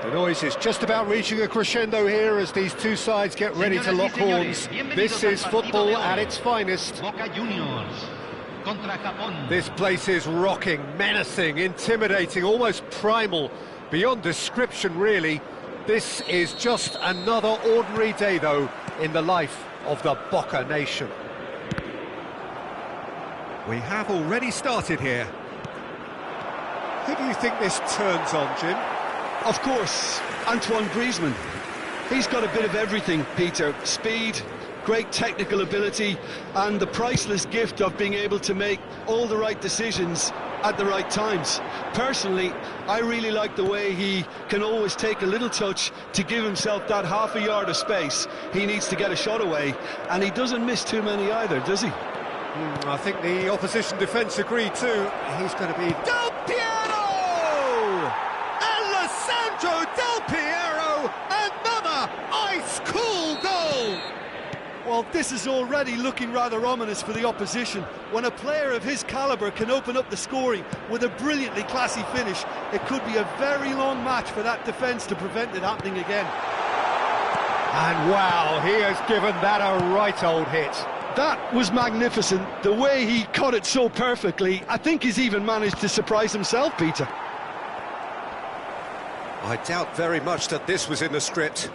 The noise is just about reaching a crescendo here as these two sides get ready to lock horns. This is football at its finest. This place is rocking, menacing, intimidating, almost primal, beyond description really. This is just another ordinary day though in the life of the Boca nation. We have already started here. Who do you think this turns on, Jim? Of course, Antoine Griezmann. He's got a bit of everything, Peter. Speed, great technical ability, and the priceless gift of being able to make all the right decisions at the right times. Personally, I really like the way he can always take a little touch to give himself that half a yard of space. He needs to get a shot away, and he doesn't miss too many either, does he? I think the opposition defence agree too. He's going to be... Del Piero! Alessandro Del Piero! Another ice-cool goal! Well, this is already looking rather ominous for the opposition. When a player of his calibre can open up the scoring with a brilliantly classy finish, it could be a very long match for that defence to prevent it happening again. And wow, he has given that a right old hit. That was magnificent. The way he cut it so perfectly. I think he's even managed to surprise himself, Peter. I doubt very much that this was in the script.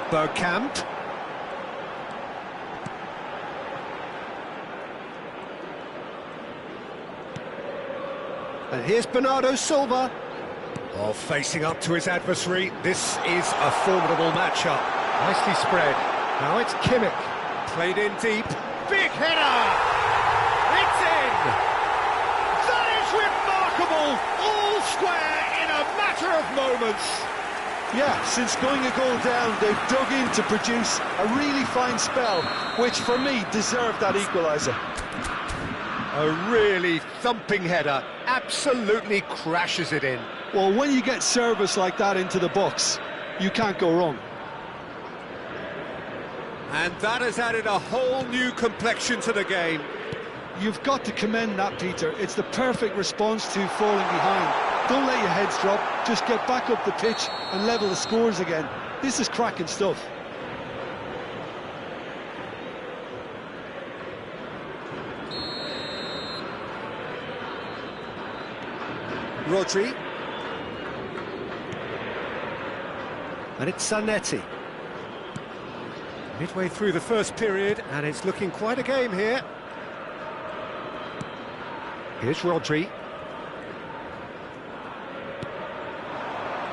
Bergkamp. And here's Bernardo Silva. Oh, facing up to his adversary. This is a formidable matchup. Nicely spread. Now it's Kimmich. Played in deep. Big header! It's in! That is remarkable! All square in a matter of moments. Yeah, since going a goal down, they've dug in to produce a really fine spell, which for me deserved that equaliser. A really thumping header. Absolutely crashes it in. Well, when you get service like that into the box, you can't go wrong. And that has added a whole new complexion to the game. You've got to commend that, Peter. It's the perfect response to falling behind. Don't let your heads drop, just get back up the pitch and level the scores again. This is cracking stuff. Rodri. And it's Zanetti. Midway through the first period, and it's looking quite a game here. Here's Rodri.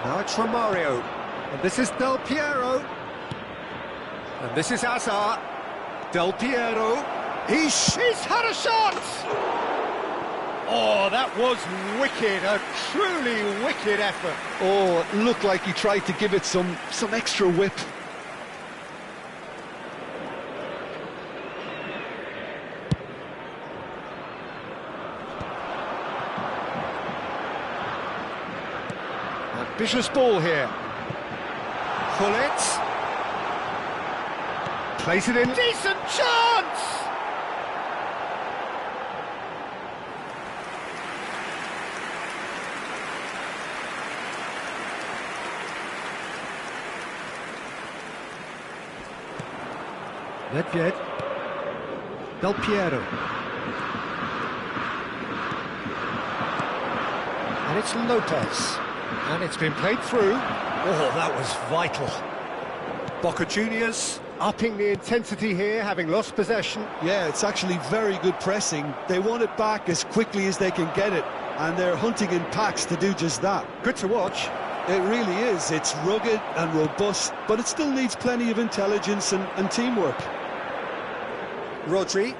Now it's Romario. And this is Del Piero. And this is Hazard. Del Piero. He's had a shot! Oh, that was wicked, a truly wicked effort. Oh, it looked like he tried to give it some extra whip. Ambitious ball here. Pullet. Plays it in. Decent chance! Nedved. Del Piero. And it's Lopez. And it's been played through. Oh, that was vital. Boca Juniors upping the intensity here, having lost possession. Yeah, it's actually very good pressing. They want it back as quickly as they can get it, and they're hunting in packs to do just that. Good to watch. It really is. It's rugged and robust, but it still needs plenty of intelligence and teamwork. Rodri.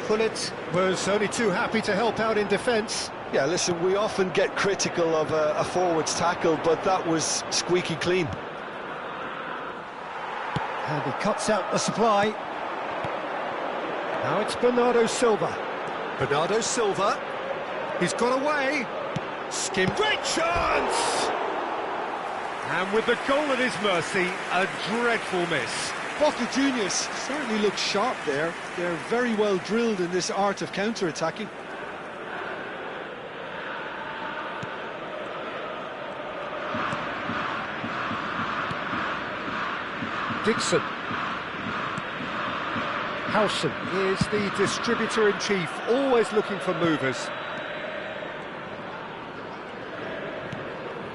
Pullet was only too happy to help out in defence. Yeah, listen, we often get critical of a forward's tackle, but that was squeaky clean. And he cuts out the supply. Now it's Bernardo Silva. Bernardo Silva. He's got away. Skim. Great chance! And with the goal at his mercy, a dreadful miss. Boca Juniors certainly look sharp there. They're very well drilled in this art of counter-attacking. Dixon. Howson is the distributor-in-chief, always looking for movers.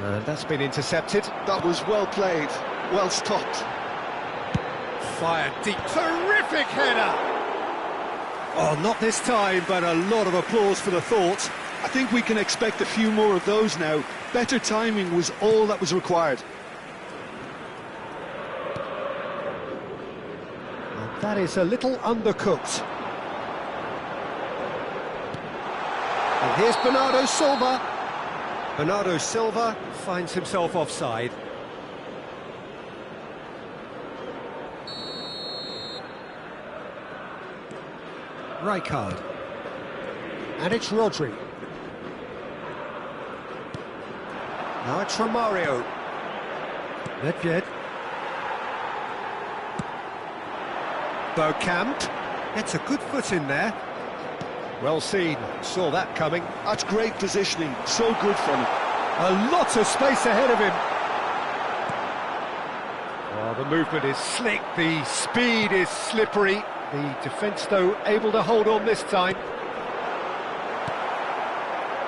And that's been intercepted. That was well played, well stopped. Fired deep. Terrific header! Oh, not this time, but a lot of applause for the thought. I think we can expect a few more of those now. Better timing was all that was required. And that is a little undercooked. And here's Bernardo Silva. Bernardo Silva finds himself offside. Rijkaard. And it's Rodri. Now it's Romario. Nedved. Bergkamp. Gets a good foot in there. Well seen. Saw that coming. That's great positioning. So good from him. A lot of space ahead of him. Oh, the movement is slick, the speed is slippery. The defence, though, able to hold on this time.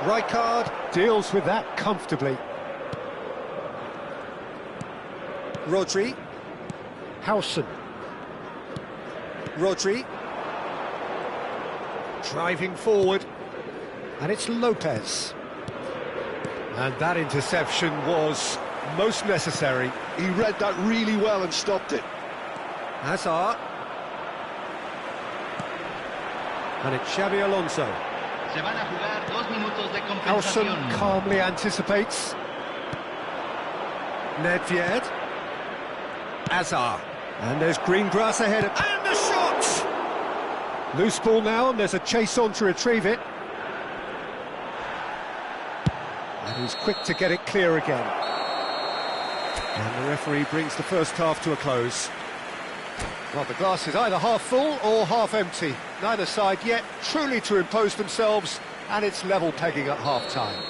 Rijkaard deals with that comfortably. Rodri. Howson. Rodri. Driving forward. And it's Lopez. And that interception was most necessary. He read that really well and stopped it. Hazard. And it's Xabi Alonso. Se van a jugar 2 minutos de Howson compensación. calmly anticipates. Nedved. Hazard. And there's green grass ahead of... And the shot! Loose ball now, and there's a chase on to retrieve it. And he's quick to get it clear again. And the referee brings the first half to a close. Well, the glass is either half full or half empty. Neither side yet truly to impose themselves, and it's level pegging at half-time.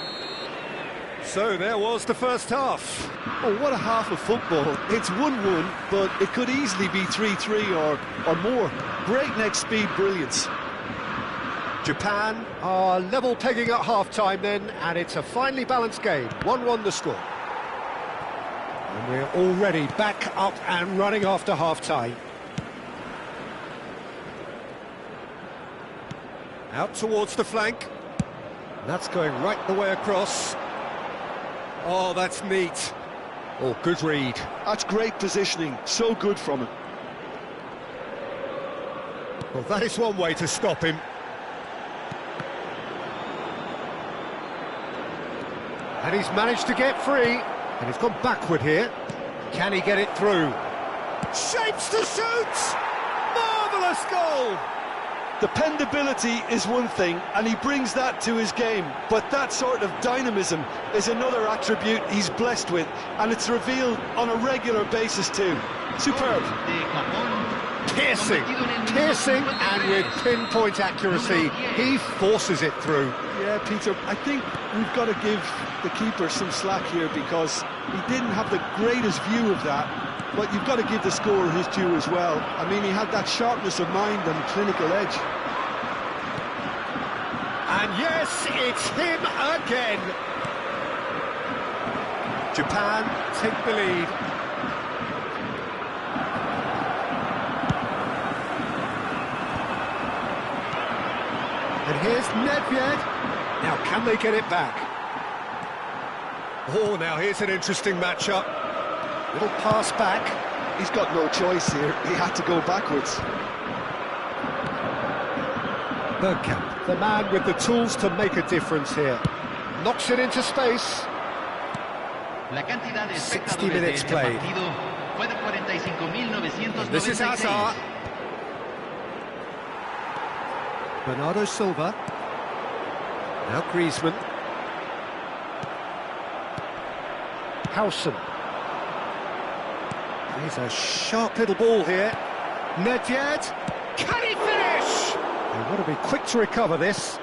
So there was the first half. Oh, what a half of football. It's 1-1, but it could easily be 3-3 or more. Breakneck speed brilliance. Japan are level pegging at half-time then, and it's a finely balanced game. 1-1 the score. And we're already back up and running after half-time. Out towards the flank. That's going right the way across. Oh, that's neat. Oh, good read. That's great positioning. So good from him. Well, that is one way to stop him. And he's managed to get free. And he's gone backward here. Can he get it through? Shapes to shoot! Marvellous goal! Dependability is one thing, and he brings that to his game, but that sort of dynamism is another attribute he's blessed with, and it's revealed on a regular basis too. Superb. Piercing, and with pinpoint accuracy, he forces it through. Yeah, Peter, I think we've got to give the keeper some slack here because he didn't have the greatest view of that, but you've got to give the scorer his due as well. I mean, he had that sharpness of mind and clinical edge. And yes, it's him again. Japan take the lead. And here's Nedved. Now, can they get it back? Oh, now here's an interesting matchup. Little pass back. He's got no choice here. He had to go backwards. Bergkamp, the man with the tools to make a difference here. Knocks it into space. La cantidad de 60 minutes played. Fue de 45.996. This is Hazard. Bernardo Silva. Now Griezmann. Howson. Here's a sharp little ball here. Nedved. Can he finish? They want to be quick to recover this.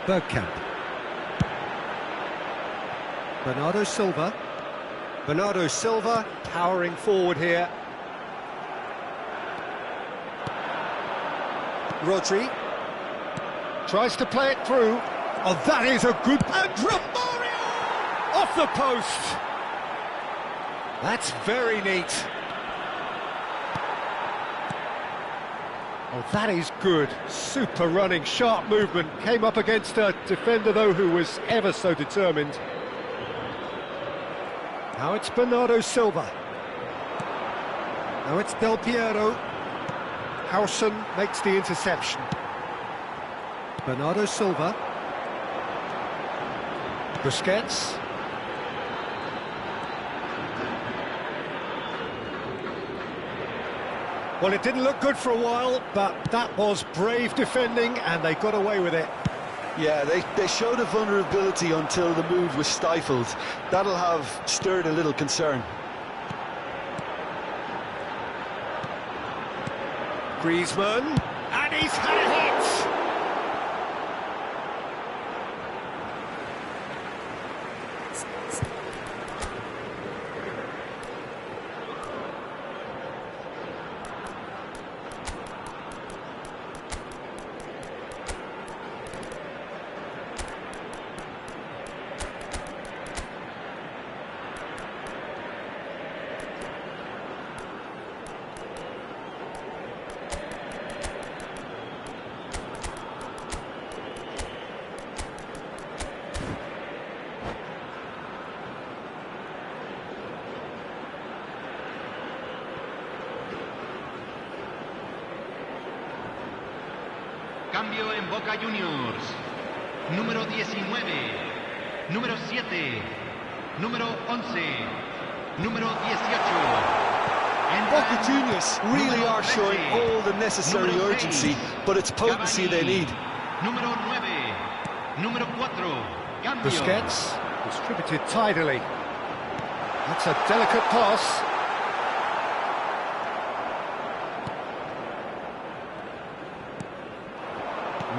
Bergkamp. Bernardo Silva. Bernardo Silva powering forward here. Rodri. Tries to play it through. Oh, that is a good... And Romario! Off the post! That's very neat. Oh, that is good. Super running, sharp movement. Came up against a defender, though, who was ever so determined. Now it's Bernardo Silva. Now it's Del Piero. Howson makes the interception. Bernardo Silva. Busquets. Well, it didn't look good for a while, but that was brave defending, and they got away with it. Yeah, they showed a vulnerability until the move was stifled. That'll have stirred a little concern. Griezmann, and he's had a hit! Cambio en Boca Juniors. Número 19. Número 7. Número 11. Número 18. Boca Juniors really are showing all the necessary urgency, but it's potency they need. Número 9. Número 4. Cambio. Busquets, distributed tidily. That's a delicate pass.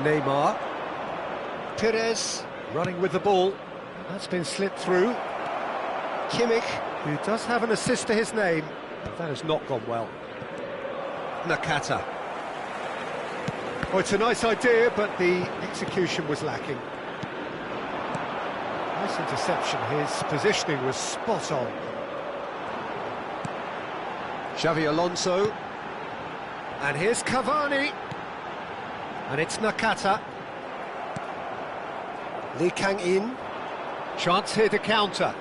Neymar. Perez running with the ball. That's been slipped through. Kimmich, who does have an assist to his name, but that has not gone well. Nakata. Oh, it's a nice idea, but the execution was lacking. Nice interception. His positioning was spot on. Xavi Alonso. And here's Cavani. And it's Nakata. Lee Kang-in. Chance here to counter.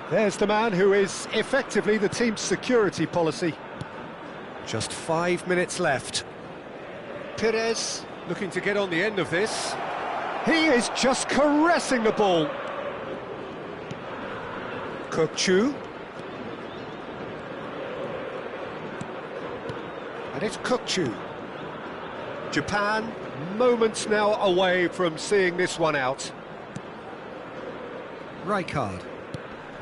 There's the man who is effectively the team's security policy. Just 5 minutes left. Perez looking to get on the end of this. He is just caressing the ball. Kokchu. And it's Kokchu. Japan, moments now away from seeing this one out. Rijkaard.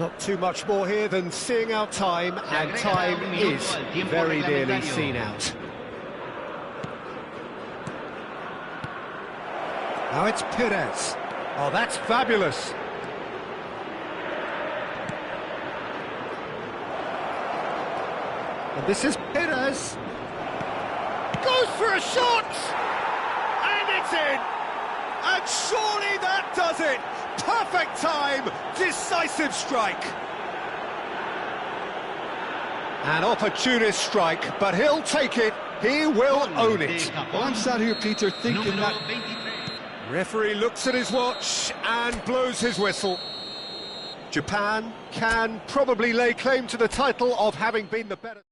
Not too much more here than seeing out time, and time is very nearly seen out. Now it's Perez. Oh, that's fabulous. And this is Perez. Goes for a shot! And it's in! And surely that does it! Perfect time, decisive strike. An opportunist strike, but he'll take it, he will own it. Well, I'm sat here, Peter, thinking that... Referee looks at his watch and blows his whistle. Japan can probably lay claim to the title of having been the better...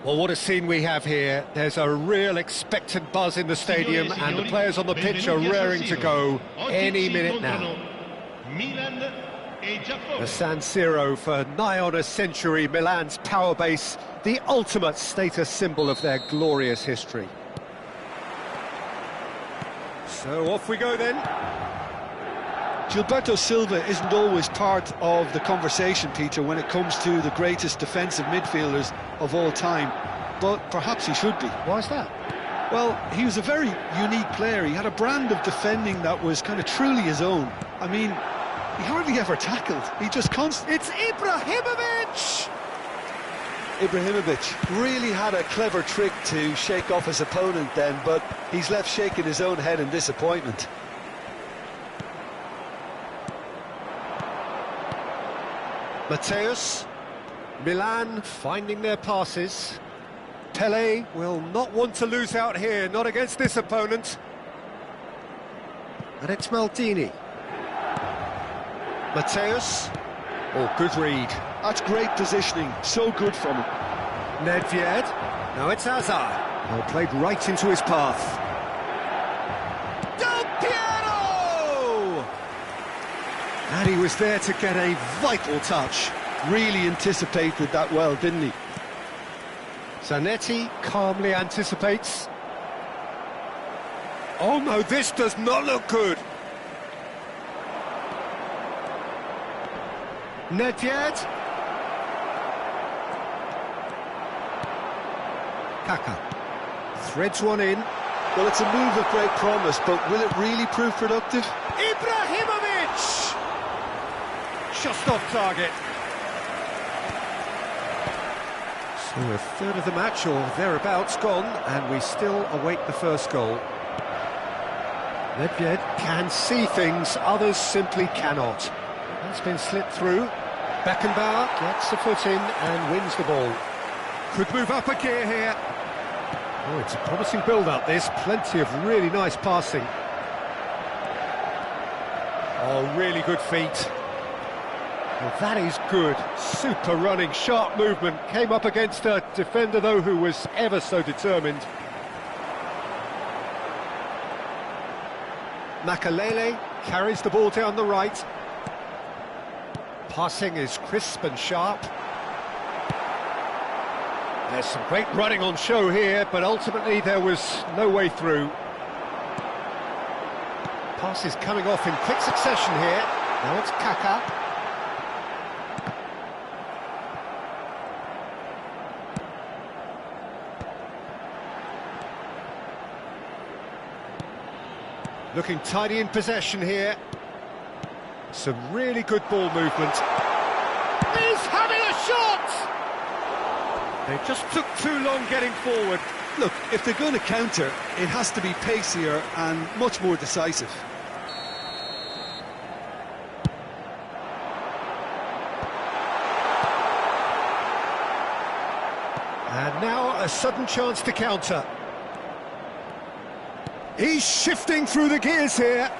Well, what a scene we have here. There's a real expectant buzz in the stadium, and the players on the pitch are raring to go any minute now. Milan Et già The fuori. San Siro for nigh on a century, Milan's power base, the ultimate status symbol of their glorious history. So off we go then. Gilberto Silva isn't always part of the conversation, Peter, when it comes to the greatest defensive midfielders of all time, but perhaps he should be. Why is that? Well, he was a very unique player. He had a brand of defending that was kind of truly his own. I mean, he hardly ever tackled. He just constantly... It's Ibrahimovic! Ibrahimovic really had a clever trick to shake off his opponent then, but he's left shaking his own head in disappointment. Mateus, Milan finding their passes. Pele will not want to lose out here, not against this opponent. And it's Maldini. Mateus. Oh, good read. That's great positioning, so good from him. Nedved. Now it's Hazard. Oh, played right into his path. Del Piero! And he was there to get a vital touch. Really anticipated that well, didn't he? Zanetti calmly anticipates. Oh no, this does not look good. Nedved. Kaka threads one in. Well, it's a move of great promise, but will it really prove productive? Ibrahimovic! Just off target. So a third of the match, or thereabouts, gone, and we still await the first goal. Nedved can see things, others simply cannot. That's been slipped through. Beckenbauer gets the foot in and wins the ball. Could move up a gear here. Oh, it's a promising build-up, this. Plenty of really nice passing. Oh, really good feet. Well, that is good. Super running, sharp movement. Came up against a defender, though, who was ever so determined. Makalele carries the ball down the right. Passing is crisp and sharp. There's some great running on show here, but ultimately there was no way through. Passes coming off in quick succession here. Now it's Kaka. Looking tidy in possession here. Some really good ball movement. He's having a shot! They just took too long getting forward. Look, if they're going to counter, it has to be pacier and much more decisive. And now a sudden chance to counter. He's shifting through the gears here.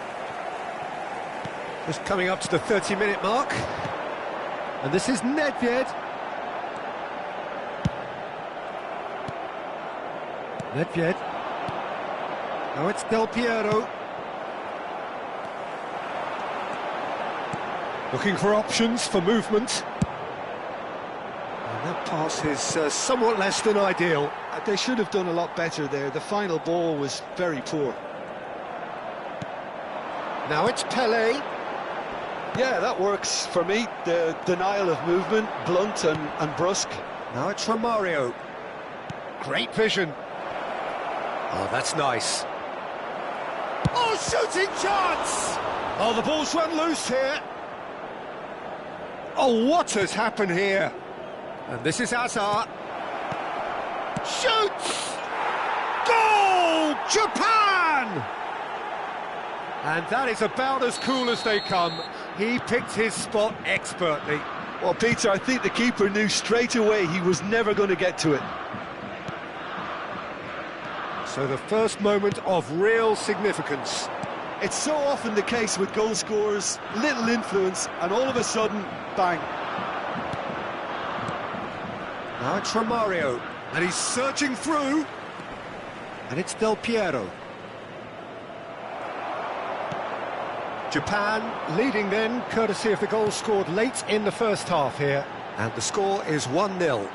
Just coming up to the 30-minute mark. And this is Nedved. Nedved. Now it's Del Piero. Looking for options for movement. And that pass is somewhat less than ideal. They should have done a lot better there. The final ball was very poor. Now it's Pele. Yeah, that works for me. The denial of movement, blunt and brusque. Now it's Romario. Great vision. Oh, that's nice. Oh, shooting chance! Oh, the ball's run loose here. Oh, what has happened here? And this is Hazard. Shoots! Goal! Japan! And that is about as cool as they come. He picked his spot expertly. Well, Peter, I think the keeper knew straight away he was never going to get to it. So the first moment of real significance. It's so often the case with goal scorers, little influence, and all of a sudden, bang. Now it's Romario, and he's searching through. And it's Del Piero. Japan leading then, courtesy of the goal scored late in the first half here. And the score is 1-0.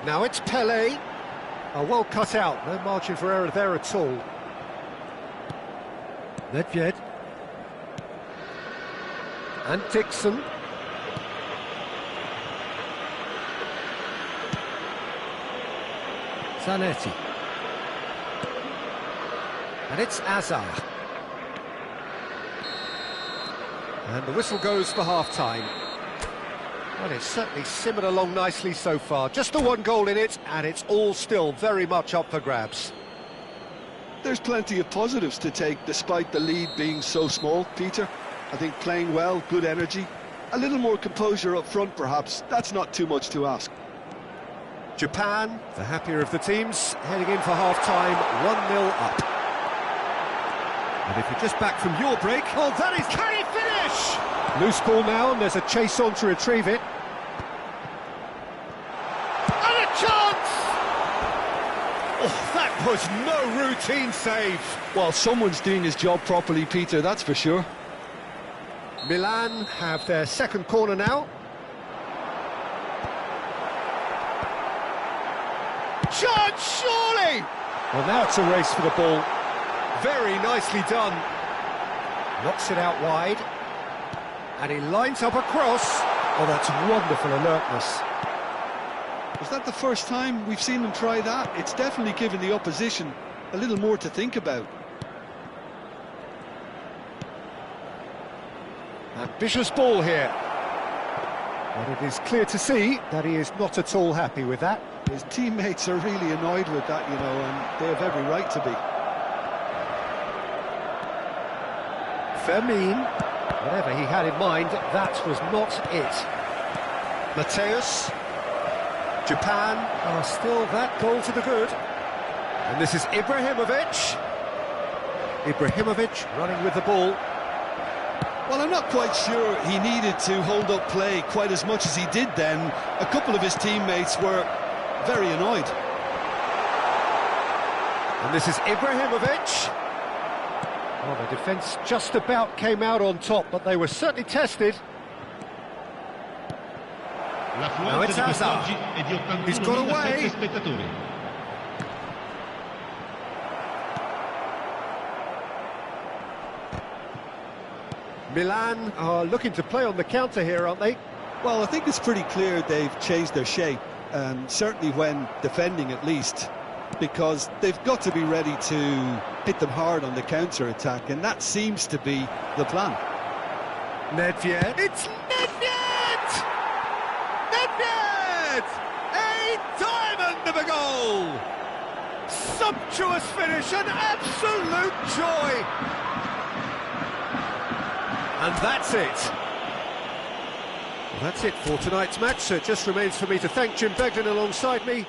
Now it's Pele. Oh, well cut out, no margin for error there at all. Nedved. And Dixon. Zanetti. And it's Azar. And the whistle goes for half-time. Well, it's certainly simmered along nicely so far. Just the one goal in it, and it's all still very much up for grabs. There's plenty of positives to take, despite the lead being so small, Peter. I think playing well, good energy. A little more composure up front, perhaps. That's not too much to ask. Japan, the happier of the teams, heading in for half-time, 1-0 up. And if you're just back from your break, oh, that is... Can he finish? Loose ball now, and there's a chase on to retrieve it. And a chance! Oh, that was no routine save. Well, someone's doing his job properly, Peter, that's for sure. Milan have their second corner now. Chance, surely! Well, now it's a race for the ball. Very nicely done. Knocks it out wide. And he lines up a cross. Oh, that's wonderful alertness. Is that the first time we've seen them try that? It's definitely given the opposition a little more to think about. Ambitious ball here. But it is clear to see that he is not at all happy with that. His teammates are really annoyed with that, you know, and they have every right to be. Fermin, whatever he had in mind, that was not it. Mateus. Japan are still that goal to the good. And this is Ibrahimovic. Ibrahimovic running with the ball. Well, I'm not quite sure he needed to hold up play quite as much as he did then. A couple of his teammates were very annoyed. And this is Ibrahimovic. Well, the defence just about came out on top, but they were certainly tested. Now it's Azar. He's got away. Milan are looking to play on the counter here, aren't they? Well, I think it's pretty clear they've changed their shape, certainly when defending at least, because they've got to be ready to hit them hard on the counter-attack, and that seems to be the plan. Nedved. It's Nedved! Nedved! A diamond of a goal! Sumptuous finish, an absolute joy! And that's it. Well, that's it for tonight's match, so it just remains for me to thank Jim Begden alongside me.